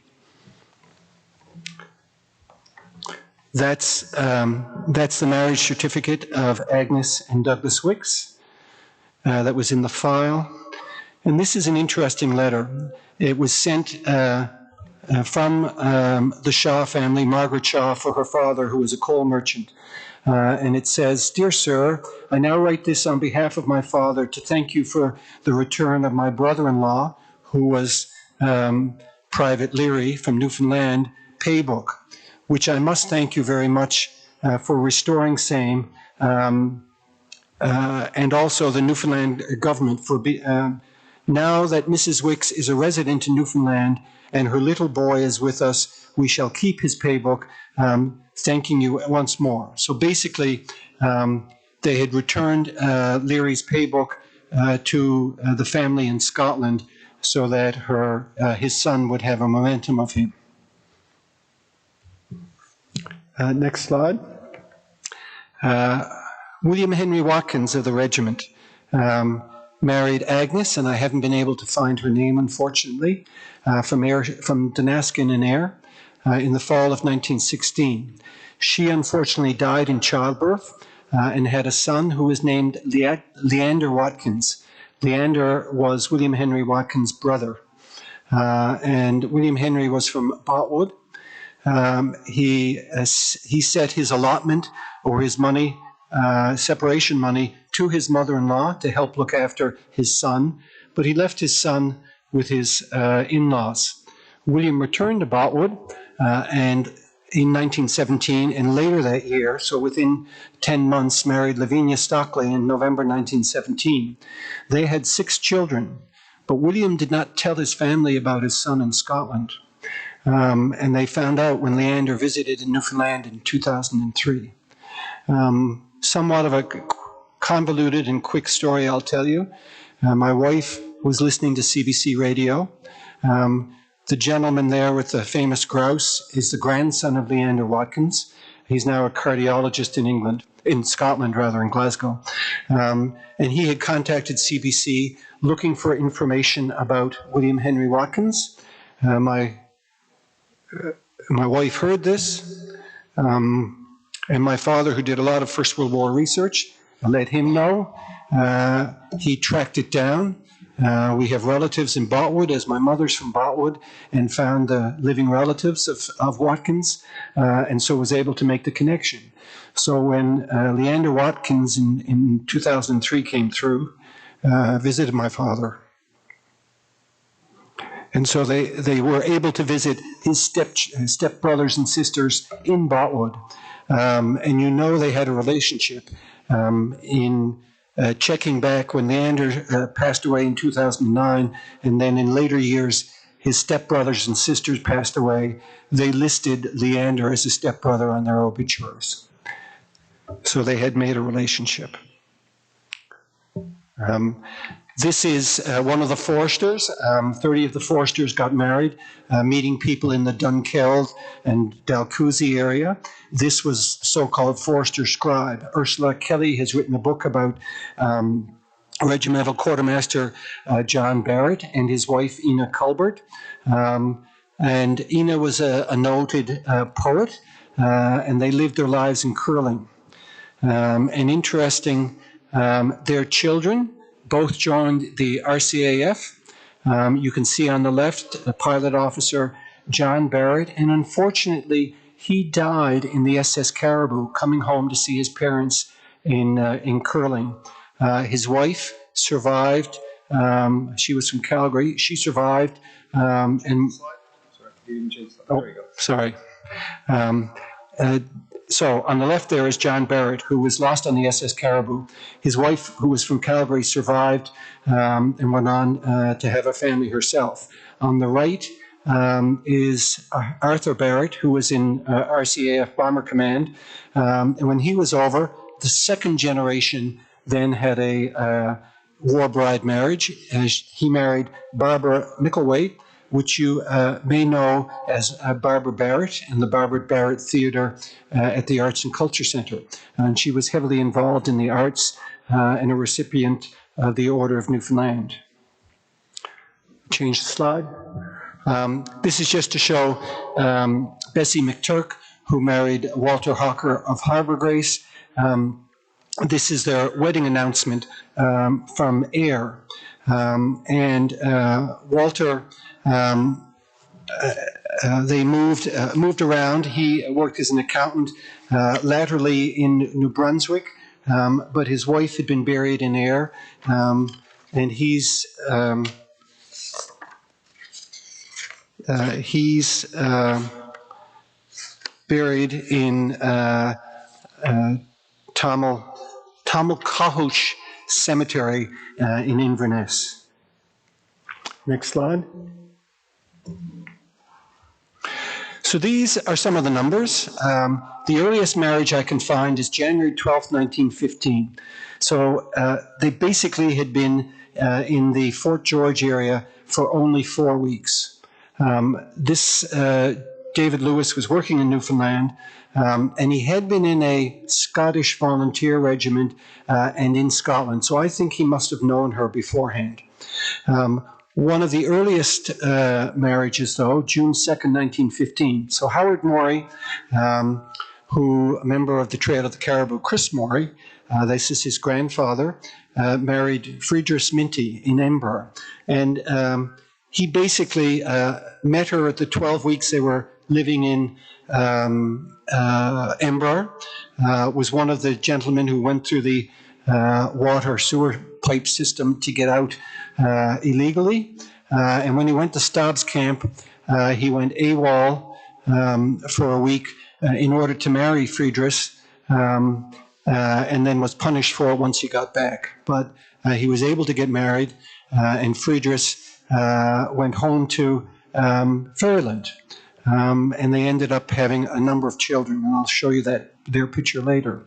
That's the marriage certificate of Agnes and Douglas Wicks that was in the file. And this is an interesting letter. It was sent from the Shaw family, Margaret Shaw, for her father, who was a coal merchant. And it says, "Dear Sir, I now write this on behalf of my father to thank you for the return of my brother-in-law, who was Private Leary from Newfoundland, paybook, which I must thank you very much for restoring same, and also the Newfoundland government for Now that Mrs. Wicks is a resident in Newfoundland and her little boy is with us, we shall keep his paybook, thanking you once more. So basically, they had returned Leary's paybook to the family in Scotland so that his son would have a momentum of him. Next slide. William Henry Watkins of the regiment married Agnes, and I haven't been able to find her name, unfortunately, from Dunaskin in Ayr in the fall of 1916. She unfortunately died in childbirth and had a son who was named Leander Watkins. Leander was William Henry Watkins' brother, and William Henry was from Botwood. He set his allotment or his money, separation money, to his mother-in-law to help look after his son, but he left his son with his in-laws. William returned to Botwood and in 1917, and later that year, so within 10 months, married Lavinia Stockley in November 1917. They had 6 children, but William did not tell his family about his son in Scotland. And they found out when Leander visited in Newfoundland in 2003. Somewhat of a convoluted and quick story, I'll tell you. My wife was listening to CBC radio. The gentleman there with the famous grouse is the grandson of Leander Watkins. He's now a cardiologist in Scotland, in Glasgow. And he had contacted CBC looking for information about William Henry Watkins. My wife heard this, and my father, who did a lot of First World War research, let him know. He tracked it down. We have relatives in Botwood, as my mother's from Botwood, and found the living relatives of Watkins, and so was able to make the connection. So when Leander Watkins in 2003 came through, visited my father. And so they were able to visit his step brothers and sisters in Botwood. And you know they had a relationship in checking back when Leander passed away in 2009, and then in later years, his stepbrothers and sisters passed away. They listed Leander as a stepbrother on their obituaries. So they had made a relationship. This is one of the foresters. 30 of the foresters got married, meeting people in the Dunkeld and Dalhousie area. This was so-called forester scribe. Ursula Kelly has written a book about Regimental Quartermaster John Barrett and his wife Ina Culbert. And Ina was a noted poet, and they lived their lives in Curling. And interesting, their children both joined the RCAF. You can see on the left, the pilot officer, John Barrett, and unfortunately, he died in the SS Caribou, coming home to see his parents in Curling. His wife survived. She was from Calgary. She survived. Sorry. So on the left there is John Barrett, who was lost on the SS Caribou. His wife, who was from Calgary, survived and went on to have a family herself. On the right is Arthur Barrett, who was in RCAF Bomber Command. And when he was over, the second generation then had a war bride marriage. He married Barbara Mickleway, which you may know as Barbara Barrett and the Barbara Barrett Theatre at the Arts and Culture Centre. And she was heavily involved in the arts and a recipient of the Order of Newfoundland. Change the slide. This is just to show Bessie McTurk, who married Walter Hawker of Harbour Grace. This is their wedding announcement from Ayr. And Walter, they moved around. He worked as an accountant, latterly in New Brunswick, but his wife had been buried in Ayr, and he's buried in Tamilcahush Cemetery in Inverness. Next slide. So these are some of the numbers. The earliest marriage I can find is January 12th, 1915. So they basically had been in the Fort George area for only 4 weeks. David Lewis was working in Newfoundland, and he had been in a Scottish volunteer regiment and in Scotland. So I think he must have known her beforehand. One of the earliest marriages, though, June 2nd, 1915. So Howard Morey, who, a member of the Trail of the Caribou, Chris Morey, this is his grandfather, married Friedrich Minty in Ember. And he basically met her at the 12 weeks they were living in Ember, was one of the gentlemen who went through the water sewer pipe system to get out illegally. And when he went to Staub's camp, he went AWOL for a week in order to marry Friedrich, and then was punished for it once he got back. But he was able to get married, and Friedrich went home to Fairyland. And they ended up having a number of children, and I'll show you their picture later.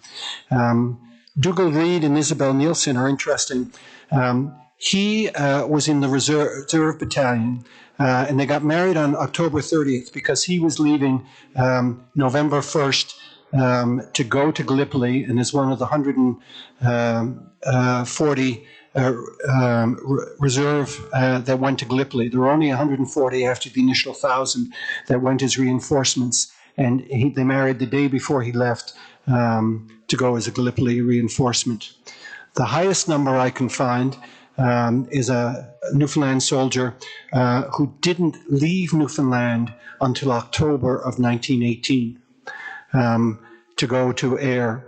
Dougal Reid and Isabel Nielsen are interesting. He was in the reserve battalion, and they got married on October 30th because he was leaving November 1st to go to Gallipoli, and is one of the 140 reserve that went to Gallipoli. There were only 140 after the initial 1,000 that went as reinforcements, and they married the day before he left to go as a Gallipoli reinforcement. The highest number I can find is a Newfoundland soldier who didn't leave Newfoundland until October of 1918 to go to Ayr.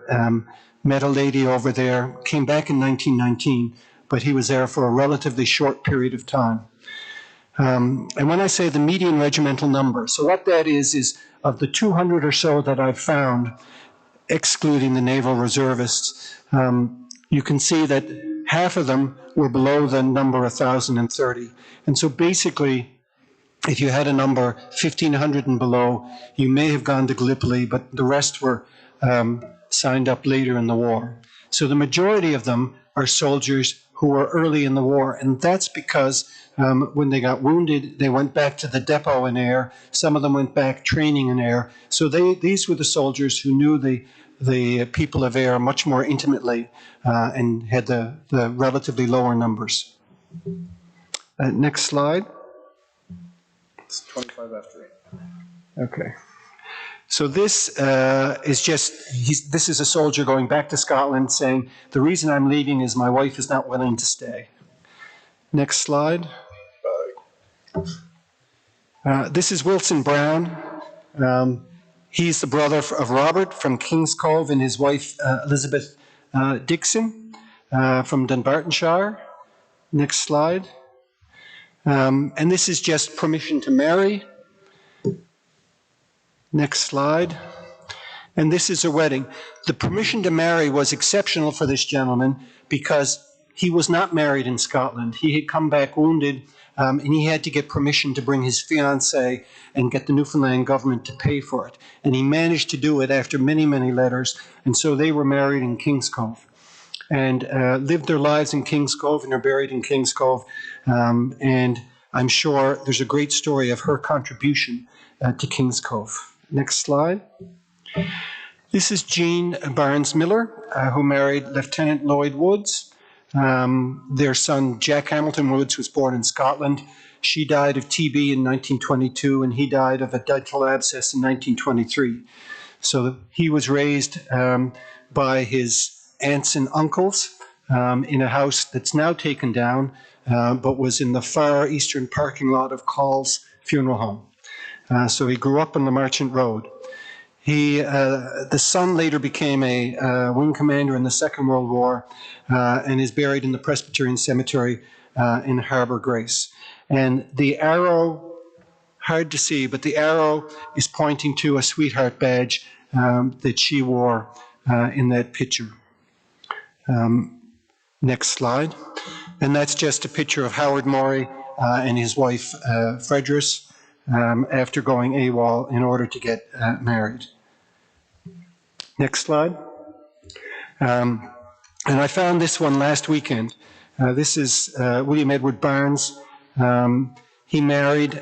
Met a lady over there, came back in 1919, but he was there for a relatively short period of time. And when I say the median regimental number, so what that is of the 200 or so that I've found, excluding the naval reservists, you can see that half of them were below the number 1,030. And so basically, if you had a number 1,500 and below, you may have gone to Gallipoli, but the rest were signed up later in the war. So the majority of them are soldiers who were early in the war, and that's because when they got wounded, they went back to the depot in Ayr. Some of them went back training in Ayr. So these were the soldiers who knew the people of Ayr much more intimately and had the relatively lower numbers. Next slide. It's 25 after 8. Okay. So this is this is a soldier going back to Scotland saying, the reason I'm leaving is my wife is not willing to stay. Next slide. This is Wilson Brown. He's the brother of Robert from Kings Cove and his wife Elizabeth Dixon from Dunbartonshire. Next slide. And this is just permission to marry. Next slide. And this is a wedding. The permission to marry was exceptional for this gentleman because he was not married in Scotland. He had come back wounded, and he had to get permission to bring his fiancée and get the Newfoundland government to pay for it. And he managed to do it after many, many letters. And so they were married in Kings Cove and lived their lives in Kings Cove, and are buried in Kings Cove. And I'm sure there's a great story of her contribution to Kings Cove. Next slide. This is Jean Barnes Miller, who married Lieutenant Lloyd Woods. Their son, Jack Hamilton Woods, was born in Scotland. She died of TB in 1922, and he died of a dental abscess in 1923. So he was raised by his aunts and uncles in a house that's now taken down, but was in the far eastern parking lot of Call's funeral home. So he grew up on the Merchant Road. The son later became a wing commander in the Second World War and is buried in the Presbyterian Cemetery in Harbour Grace. And the arrow, hard to see, but the arrow is pointing to a sweetheart badge that she wore in that picture. Next slide. And that's just a picture of Howard Morey and his wife, Fredris, after going AWOL in order to get married. Next slide. And I found this one last weekend. This is William Edward Barnes. He married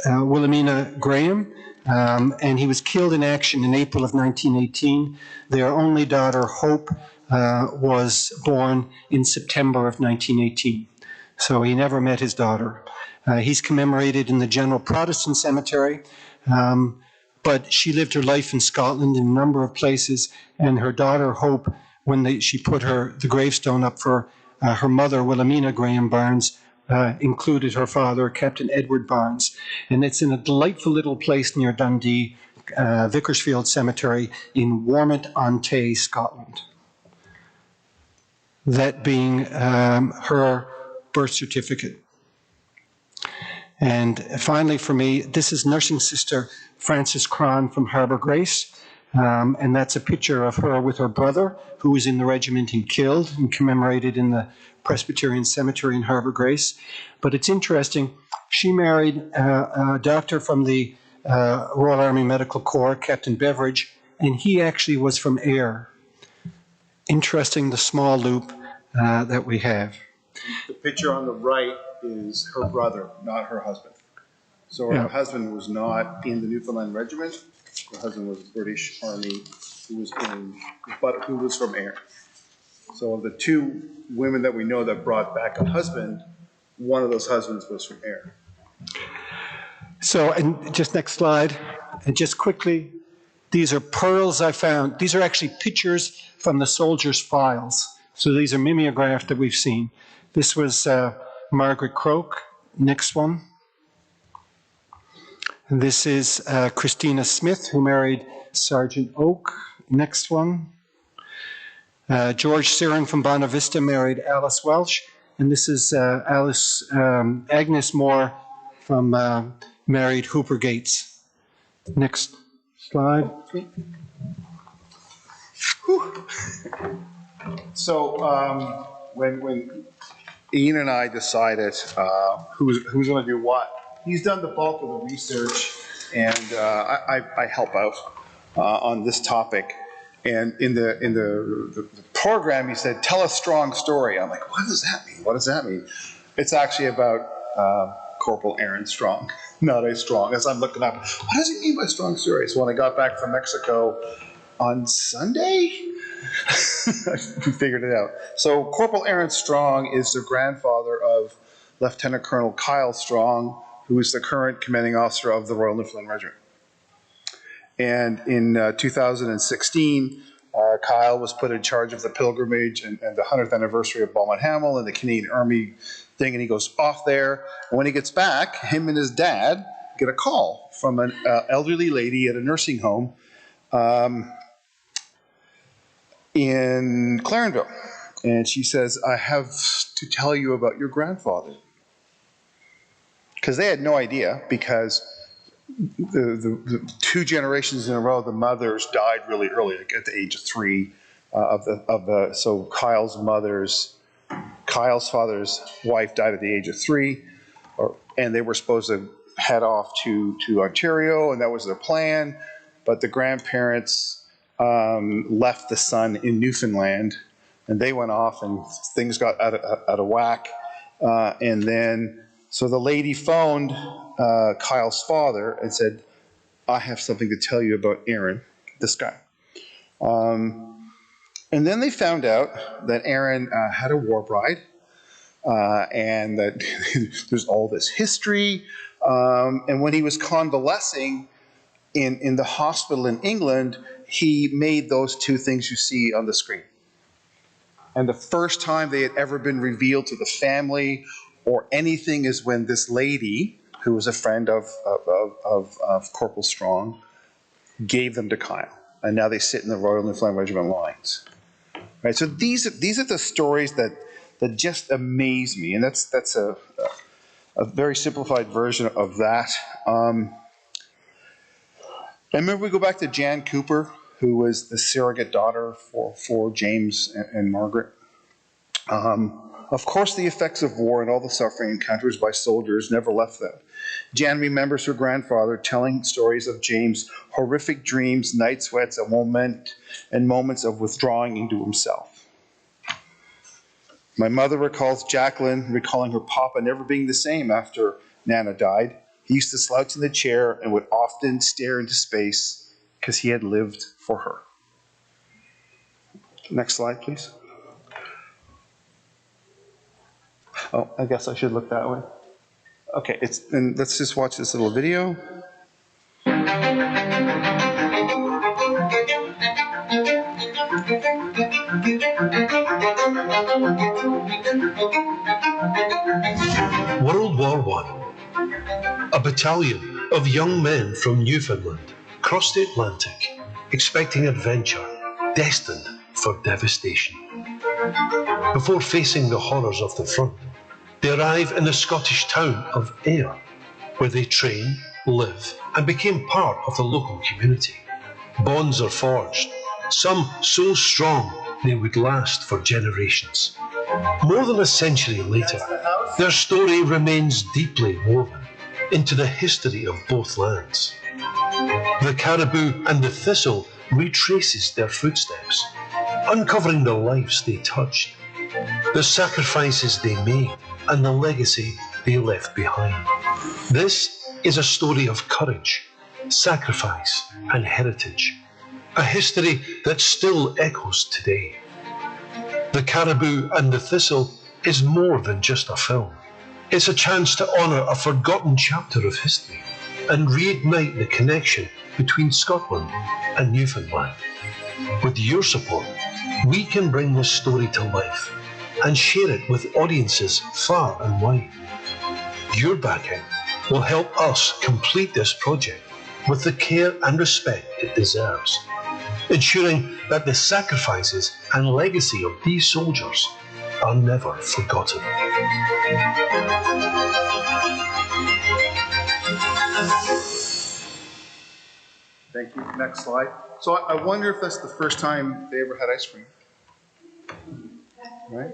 Wilhelmina Graham, and he was killed in action in April of 1918. Their only daughter, Hope, was born in September of 1918. So he never met his daughter. He's commemorated in the General Protestant Cemetery, but she lived her life in Scotland in a number of places, and her daughter, Hope, when she put the gravestone up for her mother, Wilhelmina Graham Barnes, included her father, Captain Edward Barnes. And it's in a delightful little place near Dundee, Vickersfield Cemetery in Warmont-on-Tay, Scotland. That being her birth certificate. And finally for me, this is Nursing Sister Frances Cron from Harbour Grace. And that's a picture of her with her brother, who was in the regiment and killed and commemorated in the Presbyterian Cemetery in Harbour Grace. But it's interesting, she married a doctor from the Royal Army Medical Corps, Captain Beveridge, and he actually was from Ayr. Interesting, the small loop that we have. The picture on the right is her brother, not her husband. So her husband was not in the Newfoundland Regiment. Her husband was British Army, who was from Ayr. So of the two women that we know that brought back a husband, one of those husbands was from Ayr. So, and just next slide, and just quickly, these are pearls I found. These are actually pictures from the soldiers' files. So these are mimeographed that we've seen. This was Margaret Croke. Next one. And this is Christina Smith, who married Sergeant Oak. Next one. George Siren from Bonavista married Alice Welsh. And this is Agnes Moore from married Hooper Gates. Next slide. So when Ian and I decided who's going to do what, he's done the bulk of the research, and I help out on this topic. And in the program, he said, "Tell a strong story." I'm like, "What does that mean? What does that mean?" It's actually about Corporal Aaron Strong, not a strong. As I'm looking up, what does he mean by strong story? So when I got back from Mexico on Sunday, we figured it out. So Corporal Aaron Strong is the grandfather of Lieutenant Colonel Kyle Strong, who is the current commanding officer of the Royal Newfoundland Regiment. And in 2016, Kyle was put in charge of the pilgrimage and the 100th anniversary of Beaumont Hamel and the Canadian Army thing, and he goes off there. And when he gets back, him and his dad get a call from an elderly lady at a nursing home in Clarenville. And she says, "I have to tell you about your grandfather." Because they had no idea, because the two generations in a row, the mothers died really early, like at the age of 3. So Kyle's father's wife died at the age of 3, and they were supposed to head off to Ontario, and that was their plan. But the grandparents left the son in Newfoundland, and they went off, and things got out of whack. And then, so the lady phoned Kyle's father and said, "I have something to tell you about Aaron, this guy." And then they found out that Aaron had a war bride, and that there's all this history. And when he was convalescing in the hospital in England, he made those two things you see on the screen. And the first time they had ever been revealed to the family or anything is when this lady, who was a friend of Corporal Strong, gave them to Kyle. And now they sit in the Royal Newfoundland Regiment lines. Right, so these are the stories that just amaze me, and that's a very simplified version of that. And remember, we go back to Jan Cooper, who was the surrogate daughter for James and Margaret. Of course, the effects of war and all the suffering encountered by soldiers never left them. Jan remembers her grandfather telling stories of James' horrific dreams, night sweats, and moments of withdrawing into himself. My mother recalls Jacqueline recalling her papa never being the same after Nana died. He used to slouch in the chair and would often stare into space because he had lived for her. Next slide, please. Oh, I guess I should look that way. Okay, and let's just watch this little video. World War I. A battalion of young men from Newfoundland crossed the Atlantic, expecting adventure, destined for devastation. Before facing the horrors of the front, they arrive in the Scottish town of Ayr, where they train, live, and became part of the local community. Bonds are forged, some so strong they would last for generations. More than a century later, their story remains deeply woven into the history of both lands. The Caribou and the Thistle retraces their footsteps, uncovering the lives they touched, the sacrifices they made, and the legacy they left behind. This is a story of courage, sacrifice, and heritage, a history that still echoes today. The Caribou and the Thistle is more than just a film. It's a chance to honour a forgotten chapter of history and reignite the connection between Scotland and Newfoundland. With your support, we can bring this story to life and share it with audiences far and wide. Your backing will help us complete this project with the care and respect it deserves, ensuring that the sacrifices and legacy of these soldiers are never forgotten. Thank you. Next slide. So I wonder if that's the first time they ever had ice cream. Right?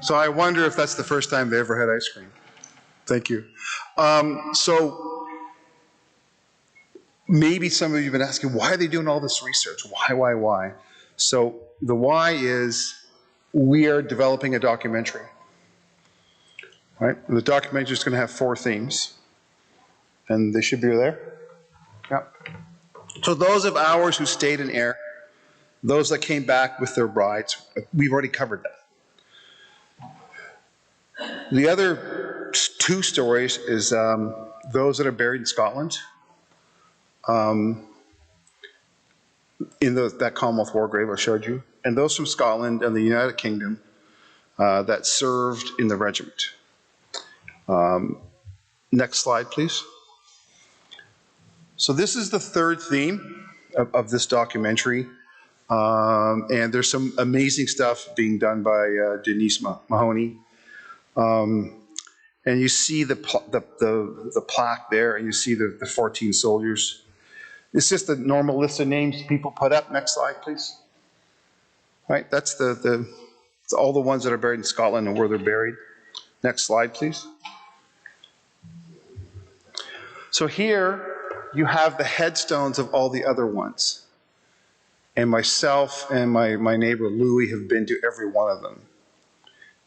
So I wonder if that's the first time they ever had ice cream. Thank you. So maybe some of you have been asking, why are they doing all this research? Why? So the why is we are developing a documentary. Right? And the documentary is going to have 4 themes. And they should be there. Yeah. So those of ours who stayed in Ayr, those that came back with their brides, we've already covered that. The other 2 stories is those that are buried in Scotland, in that Commonwealth War grave I showed you, and those from Scotland and the United Kingdom that served in the regiment. Next slide, please. So this is the 3rd theme of this documentary. And there's some amazing stuff being done by Denise Mahoney. And you see the plaque there, and you see the 14 soldiers. It's just a normal list of names people put up. Next slide, please. Right, that's it's all the ones that are buried in Scotland and where they're buried. Next slide, please. So here you have the headstones of all the other ones. And myself and my neighbor Louie have been to every one of them.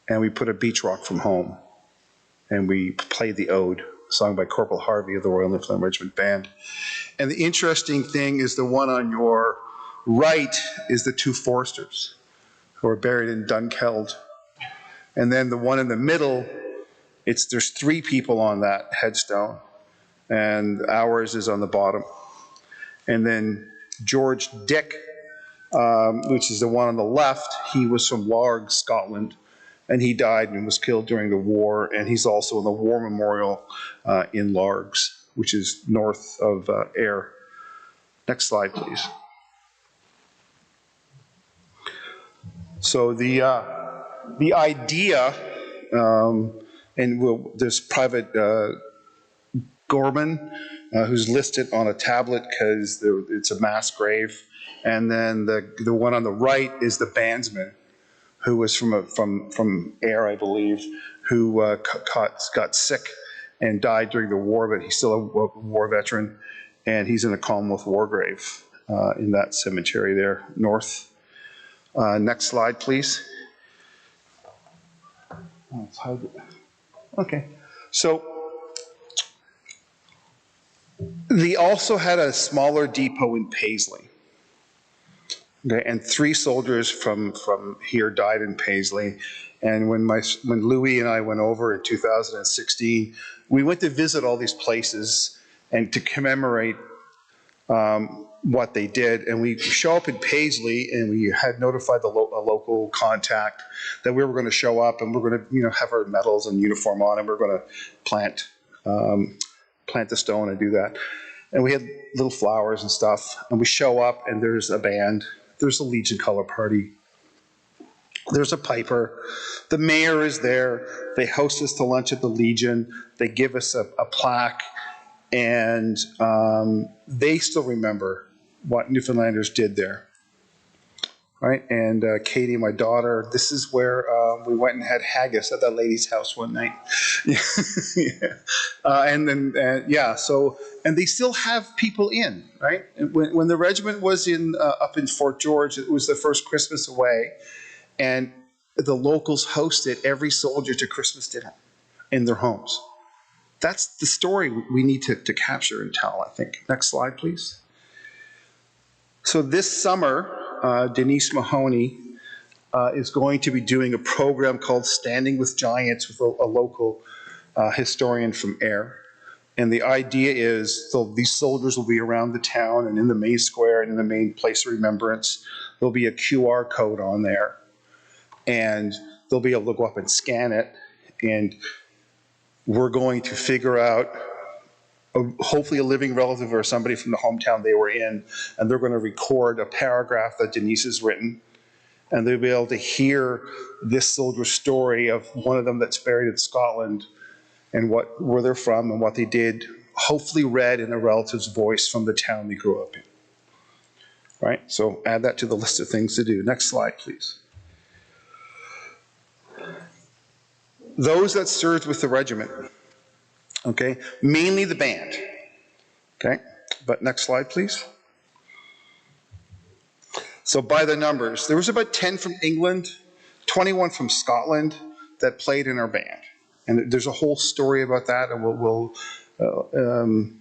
And we put a beach rock from home. And we played the Ode, sung by Corporal Harvey of the Royal Newfoundland Regiment Band. And the interesting thing is the one on your right is the 2 Forsters who are buried in Dunkeld. And then the one in the middle, there's 3 people on that headstone. And ours is on the bottom. And then George Dick, which is the one on the left, he was from Largs, Scotland, and he died and was killed during the war, and he's also in the War Memorial in Largs, which is north of Ayr. Next slide, please. So the idea, and there's Private Gorman, who's listed on a tablet because it's a mass grave. And then the one on the right is the bandsman who was from Ayr, I believe, who got sick and died during the war, but he's still a war veteran, and he's in the Commonwealth War grave in that cemetery there, north. Next slide, please. Okay, so they also had a smaller depot in Paisley. Okay, and 3 soldiers from here died in Paisley. And when Louis and I went over in 2016, we went to visit all these places and to commemorate what they did. And we show up in Paisley, and we had notified a local contact that we were going to show up, and we're going to have our medals and uniform on, and we're going to plant the stone and do that. And we had little flowers and stuff, and we show up, and there's a band. There's a Legion color party. There's a piper. The mayor is there. They host us to lunch at the Legion. They give us a plaque, and they still remember what Newfoundlanders did there. Right? And Katie, my daughter, this is where we went and had haggis at that lady's house one night. Yeah. And they still have people in, right? When the regiment was up in Fort George, it was the first Christmas away, and the locals hosted every soldier to Christmas dinner in their homes. That's the story we need to capture and tell, I think. Next slide, please. So this summer, Denise Mahoney is going to be doing a program called Standing with Giants with a local historian from Ayr. And the idea is these soldiers will be around the town and in the main square and in the main place of remembrance. There'll be a QR code on there, and they'll be able to go up and scan it. And we're going to figure out hopefully a living relative or somebody from the hometown they were in, and they're going to record a paragraph that Denise has written, and they'll be able to hear this soldier's story of one of them that's buried in Scotland and where they're from and what they did, hopefully read in a relative's voice from the town they grew up in. Right? So add that to the list of things to do. Next slide, please. Those that served with the regiment. Okay, mainly the band. Okay, but next slide, please. So by the numbers, there was about 10 from England, 21 from Scotland that played in our band. And there's a whole story about that, and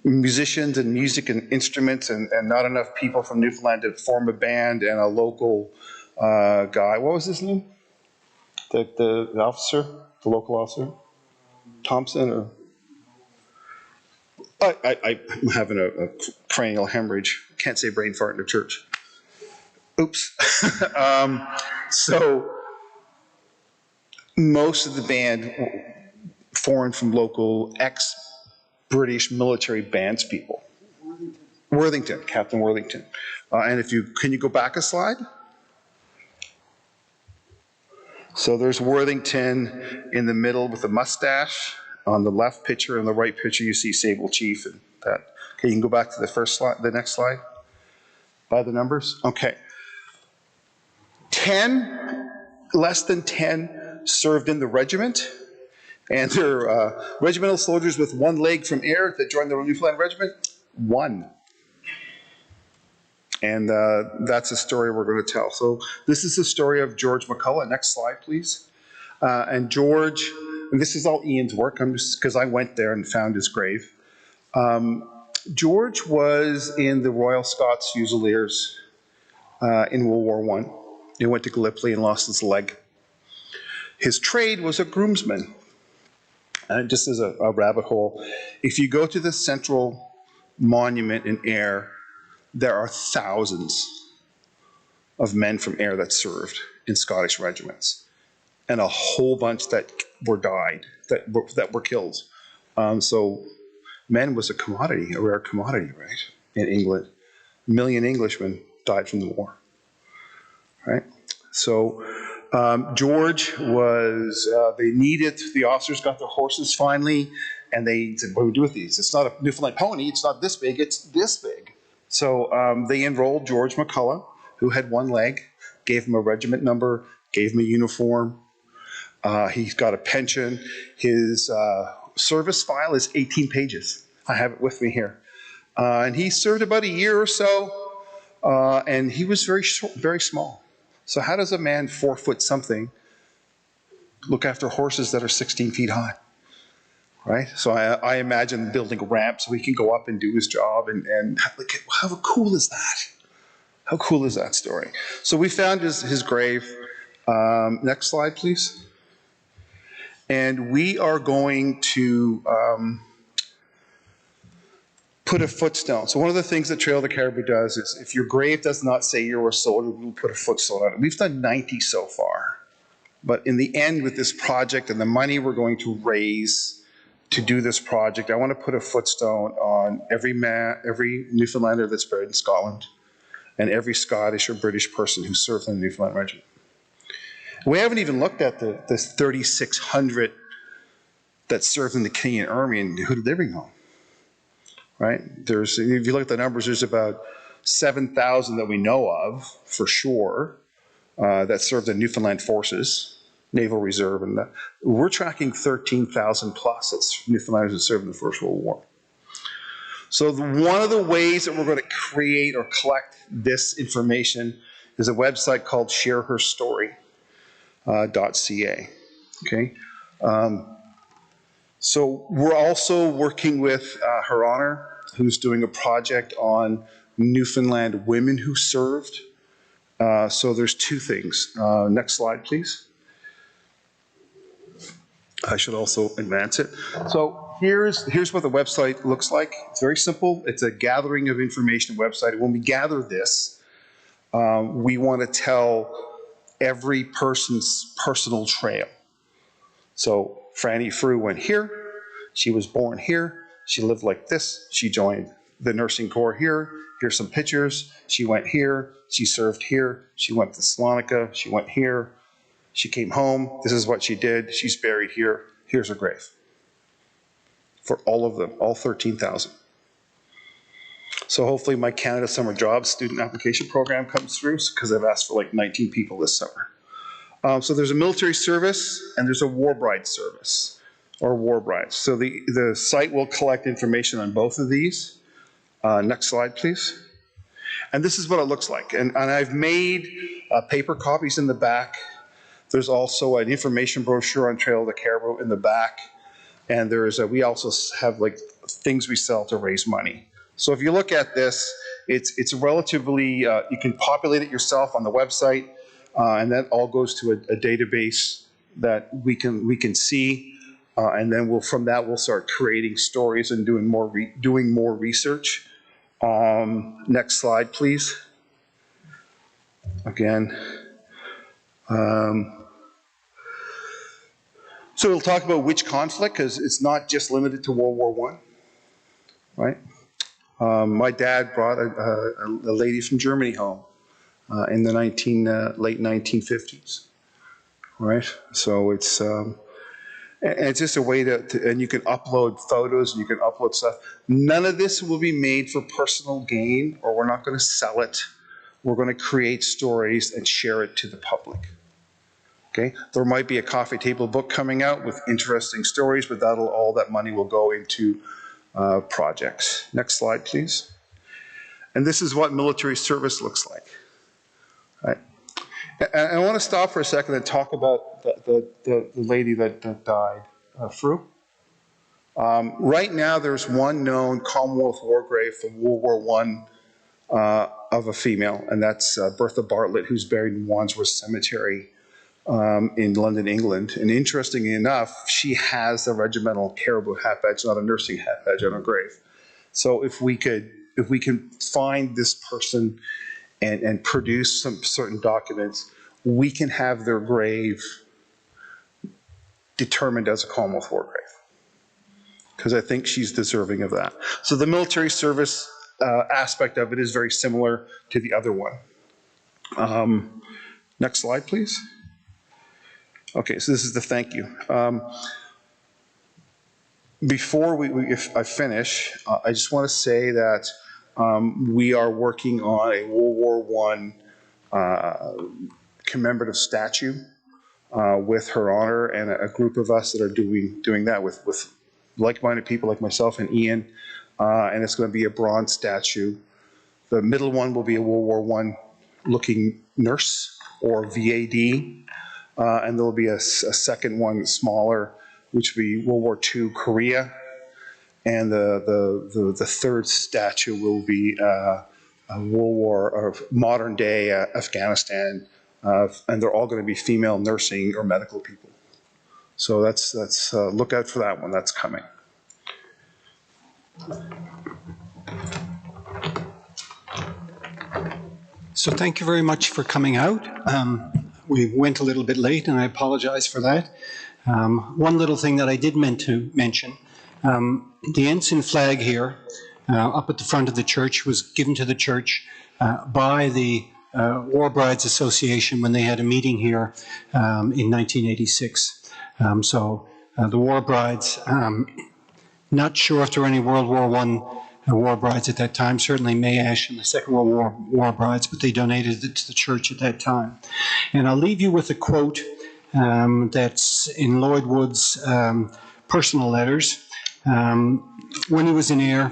musicians and music and instruments and not enough people from Newfoundland to form a band, and a local guy. What was his name? The officer, the local officer? Thompson, or I'm having a cranial hemorrhage. Can't say brain fart in the church. Oops. So most of the band formed from local ex-British military bands people. Worthington, Captain Worthington. And can you go back a slide? So there's Worthington in the middle with a mustache. On the left picture and the right picture, you see Sable Chief and that. Okay, you can go back to the first slide, the next slide. By the numbers? Okay. 10, less than 10 served in the regiment. And they're regimental soldiers with one leg from Ayr that joined the Newfoundland Regiment. 1. And that's a story we're going to tell. So this is the story of George McCullough. Next slide, please. And George, and this is all Ian's work, because I went there and found his grave. George was in the Royal Scots Fusiliers in World War I. He went to Gallipoli and lost his leg. His trade was a groomsman. And just as a rabbit hole, if you go to the Central Monument in Ayr, there are thousands of men from Ayr that served in Scottish regiments, and a whole bunch that that were killed. So men was a commodity, a rare commodity, right, in England. 1 million Englishmen died from the war, right? So George was, the officers got their horses finally, and they said, what do we do with these? It's not a Newfoundland pony, it's not this big, it's this big. So they enrolled George McCullough, who had one leg, gave him a regiment number, gave him a uniform. He's got a pension. His service file is 18 pages. I have it with me here. And he served about a year or so, and he was very short, very small. So how does a man 4 foot something look after horses that are 16 feet high? Right? So I imagine building a ramp so he can go up and do his job. And like, how cool is that? How cool is that story? So we found his grave. Next slide, please. And we are going to put a footstone. So one of the things that Trail of the Caribou does is if your grave does not say you're a soldier, we'll put a footstone on it. We've done 90 so far. But in the end, with this project and the money we're going to raise to do this project, I want to put a footstone on every Newfoundlander that's buried in Scotland and every Scottish or British person who served in the Newfoundland Regiment. We haven't even looked at the 3,600 that served in the Canadian Army and who did they bring home, right? If you look at the numbers, there's about 7,000 that we know of for sure that served in Newfoundland forces, Naval Reserve, and we're tracking 13,000 plus that's Newfoundlanders that served in the First World War. So one of the ways that we're going to create or collect this information is a website called shareherstory.ca. Okay. So we're also working with Her Honor, who's doing a project on Newfoundland women who served. So there's two things. Next slide, please. I should also advance it. So here's what the website looks like. It's very simple. It's a gathering of information website. When we gather this, we want to tell every person's personal trail. So Franny Frew went here. She was born here. She lived like this. She joined the nursing corps here. Here's some pictures. She went here. She served here. She went to Salonika. She went here. She came home. This is what she did. She's buried here. Here's her grave. For all of them, all 13,000. So hopefully my Canada Summer Jobs student application program comes through because I've asked for like 19 people this summer. So there's a military service and there's a war bride service or war brides. So the site will collect information on both of these. Next slide, please. And this is what it looks like. And I've made paper copies in the back. There's also an information brochure on Trail of the Caribou in the back. And we also have like things we sell to raise money. So if you look at this, it's relatively, you can populate it yourself on the website, and that all goes to a database that we can see, and then from that we'll start creating stories and doing more research. Next slide, please. Again. So we'll talk about which conflict, because it's not just limited to World War I, right? My dad brought a lady from Germany home in the late 1950s, right? So it's just a way and you can upload photos and you can upload stuff. None of this will be made for personal gain, or we're not going to sell it. We're going to create stories and share it to the public. Okay, there might be a coffee table book coming out with interesting stories, but all that money will go into projects. Next slide, please. And this is what military service looks like. Right. And I want to stop for a second and talk about the lady that died, Frew. Right now, there's one known Commonwealth war grave from World War I of a female, and that's Bertha Bartlett, who's buried in Wandsworth Cemetery in London, England. And interestingly enough, she has the regimental caribou hat badge, not a nursing hat badge, on her grave. So if we can find this person and produce some certain documents, we can have their grave determined as a Commonwealth war grave, because I think she's deserving of that. So the military service aspect of it is very similar to the other one. Next slide, please. Okay, so this is the thank you. Before I finish, I just want to say that we are working on a World War I commemorative statue with her honor, and a group of us that are doing that with like-minded people like myself and Ian, and it's going to be a bronze statue. The middle one will be a World War I looking nurse, or VAD, and there will be a second one smaller, which will be World War II Korea, and the third statue will be a World War of modern day Afghanistan, and they're all going to be female nursing or medical people. So that's look out for that one. That's coming. So thank you very much for coming out. We went a little bit late, and I apologize for that. One little thing that I did meant to mention, the ensign flag here up at the front of the church was given to the church by the War Brides Association when they had a meeting here in 1986. So the War Brides, not sure if there were any World War I war brides at that time, certainly May Ash and the Second World War war brides, but they donated it to the church at that time. And I'll leave you with a quote that's in Lloyd Wood's personal letters. When he was in Ayr,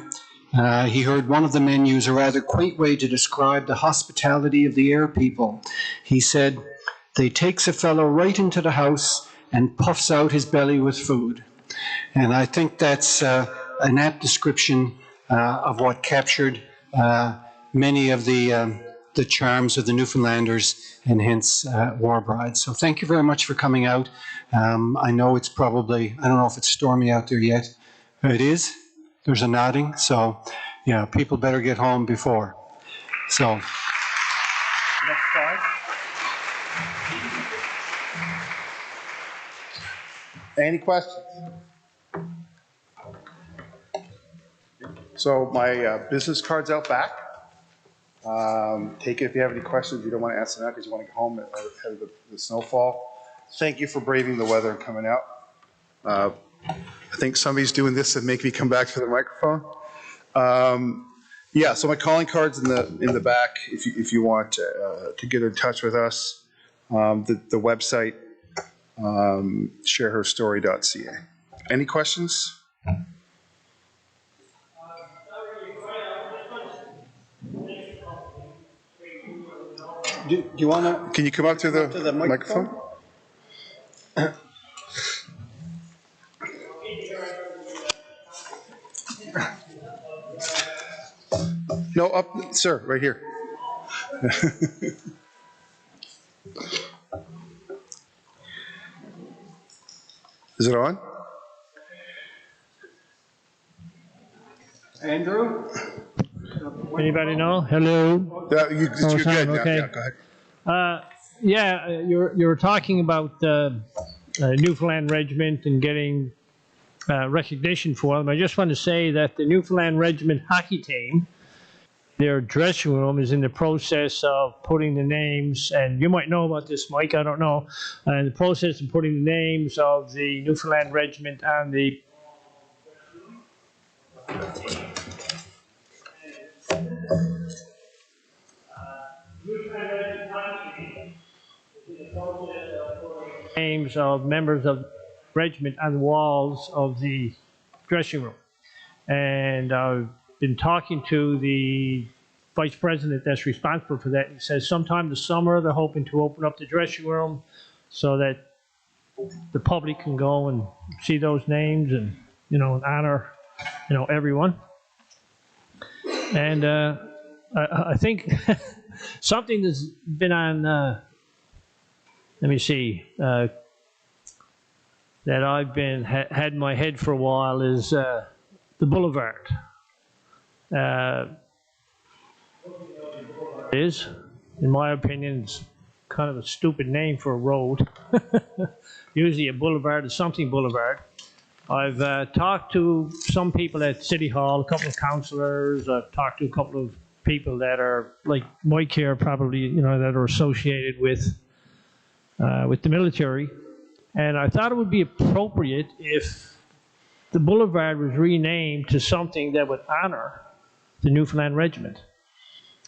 he heard one of the men use a rather quaint way to describe the hospitality of the Ayr people. He said, "They takes a fellow right into the house and puffs out his belly with food." And I think that's an apt description of what captured many of the charms of the Newfoundlanders and hence war brides. So thank you very much for coming out. I know it's probably, I don't know if it's stormy out there yet. It is. There's a nodding. So yeah, people better get home before. So. Next slide. Any questions? So my business card's out back. Take it if you have any questions. You don't want to answer that because you want to go home ahead of the snowfall. Thank you for braving the weather and coming out. I think somebody's doing this and make me come back to the microphone. Yeah, so my calling card's in the back if you want to get in touch with us. The website, shareherstory.ca. Any questions? Do you want to? Can you come up to the microphone? No, up, sir, right here. Is it on? Andrew? Anybody know? Hello. Yeah, you're good. Okay. Yeah, go ahead. You were talking about Newfoundland Regiment and getting recognition for them. I just want to say that the Newfoundland Regiment hockey team, their dressing room is in the process of putting the names, and you might know about this, Mike, I don't know, in the process of putting the names of the Newfoundland Regiment and the names of members of the regiment on the walls of the dressing room. And I've been talking to the vice president that's responsible for that. He says sometime this summer they're hoping to open up the dressing room so that the public can go and see those names and, you know, honor, you know, everyone. And I think something that's been on, let me see, that I've been had in my head for a while is the boulevard. Is, in my opinion, it's kind of a stupid name for a road. Usually a boulevard is something boulevard. I've talked to some people at City Hall, a couple of councillors. I've talked to a couple of people that are like Mike here, probably, you know, that are associated with the military. And I thought it would be appropriate if the boulevard was renamed to something that would honor the Newfoundland Regiment.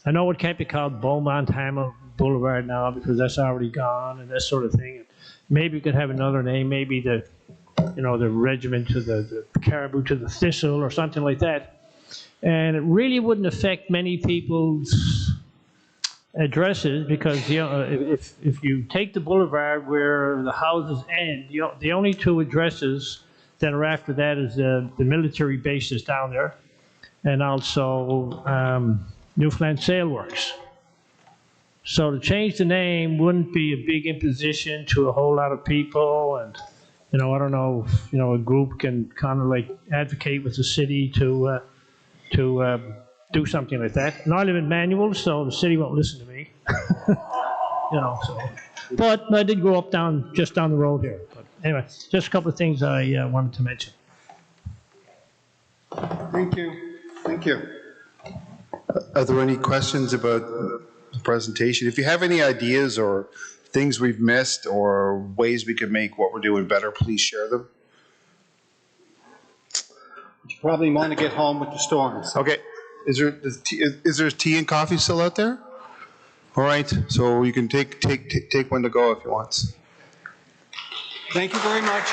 I know it can't be called Beaumont Hamel Boulevard now because that's already gone and that sort of thing. Maybe we could have another name, maybe the regiment to the Caribou to the Thistle or something like that. And it really wouldn't affect many people's addresses because if you take the boulevard where the houses end, the only two addresses that are after that is the military bases down there and also Newfoundland Sail Works. So to change the name wouldn't be a big imposition to a whole lot of people, and I don't know if, a group can kind of like advocate with the city to do something like that. And I live in Manuel, so the city won't listen to me. So. But I did grow up just down the road here. But anyway, just a couple of things I wanted to mention. Thank you. Thank you. Are there any questions about the presentation? If you have any ideas or things we've missed or ways we could make what we're doing better, please share them. You probably want to get home with the storms. Okay. Is there tea and coffee still out there? All right. So you can take one to go if you want. Thank you very much.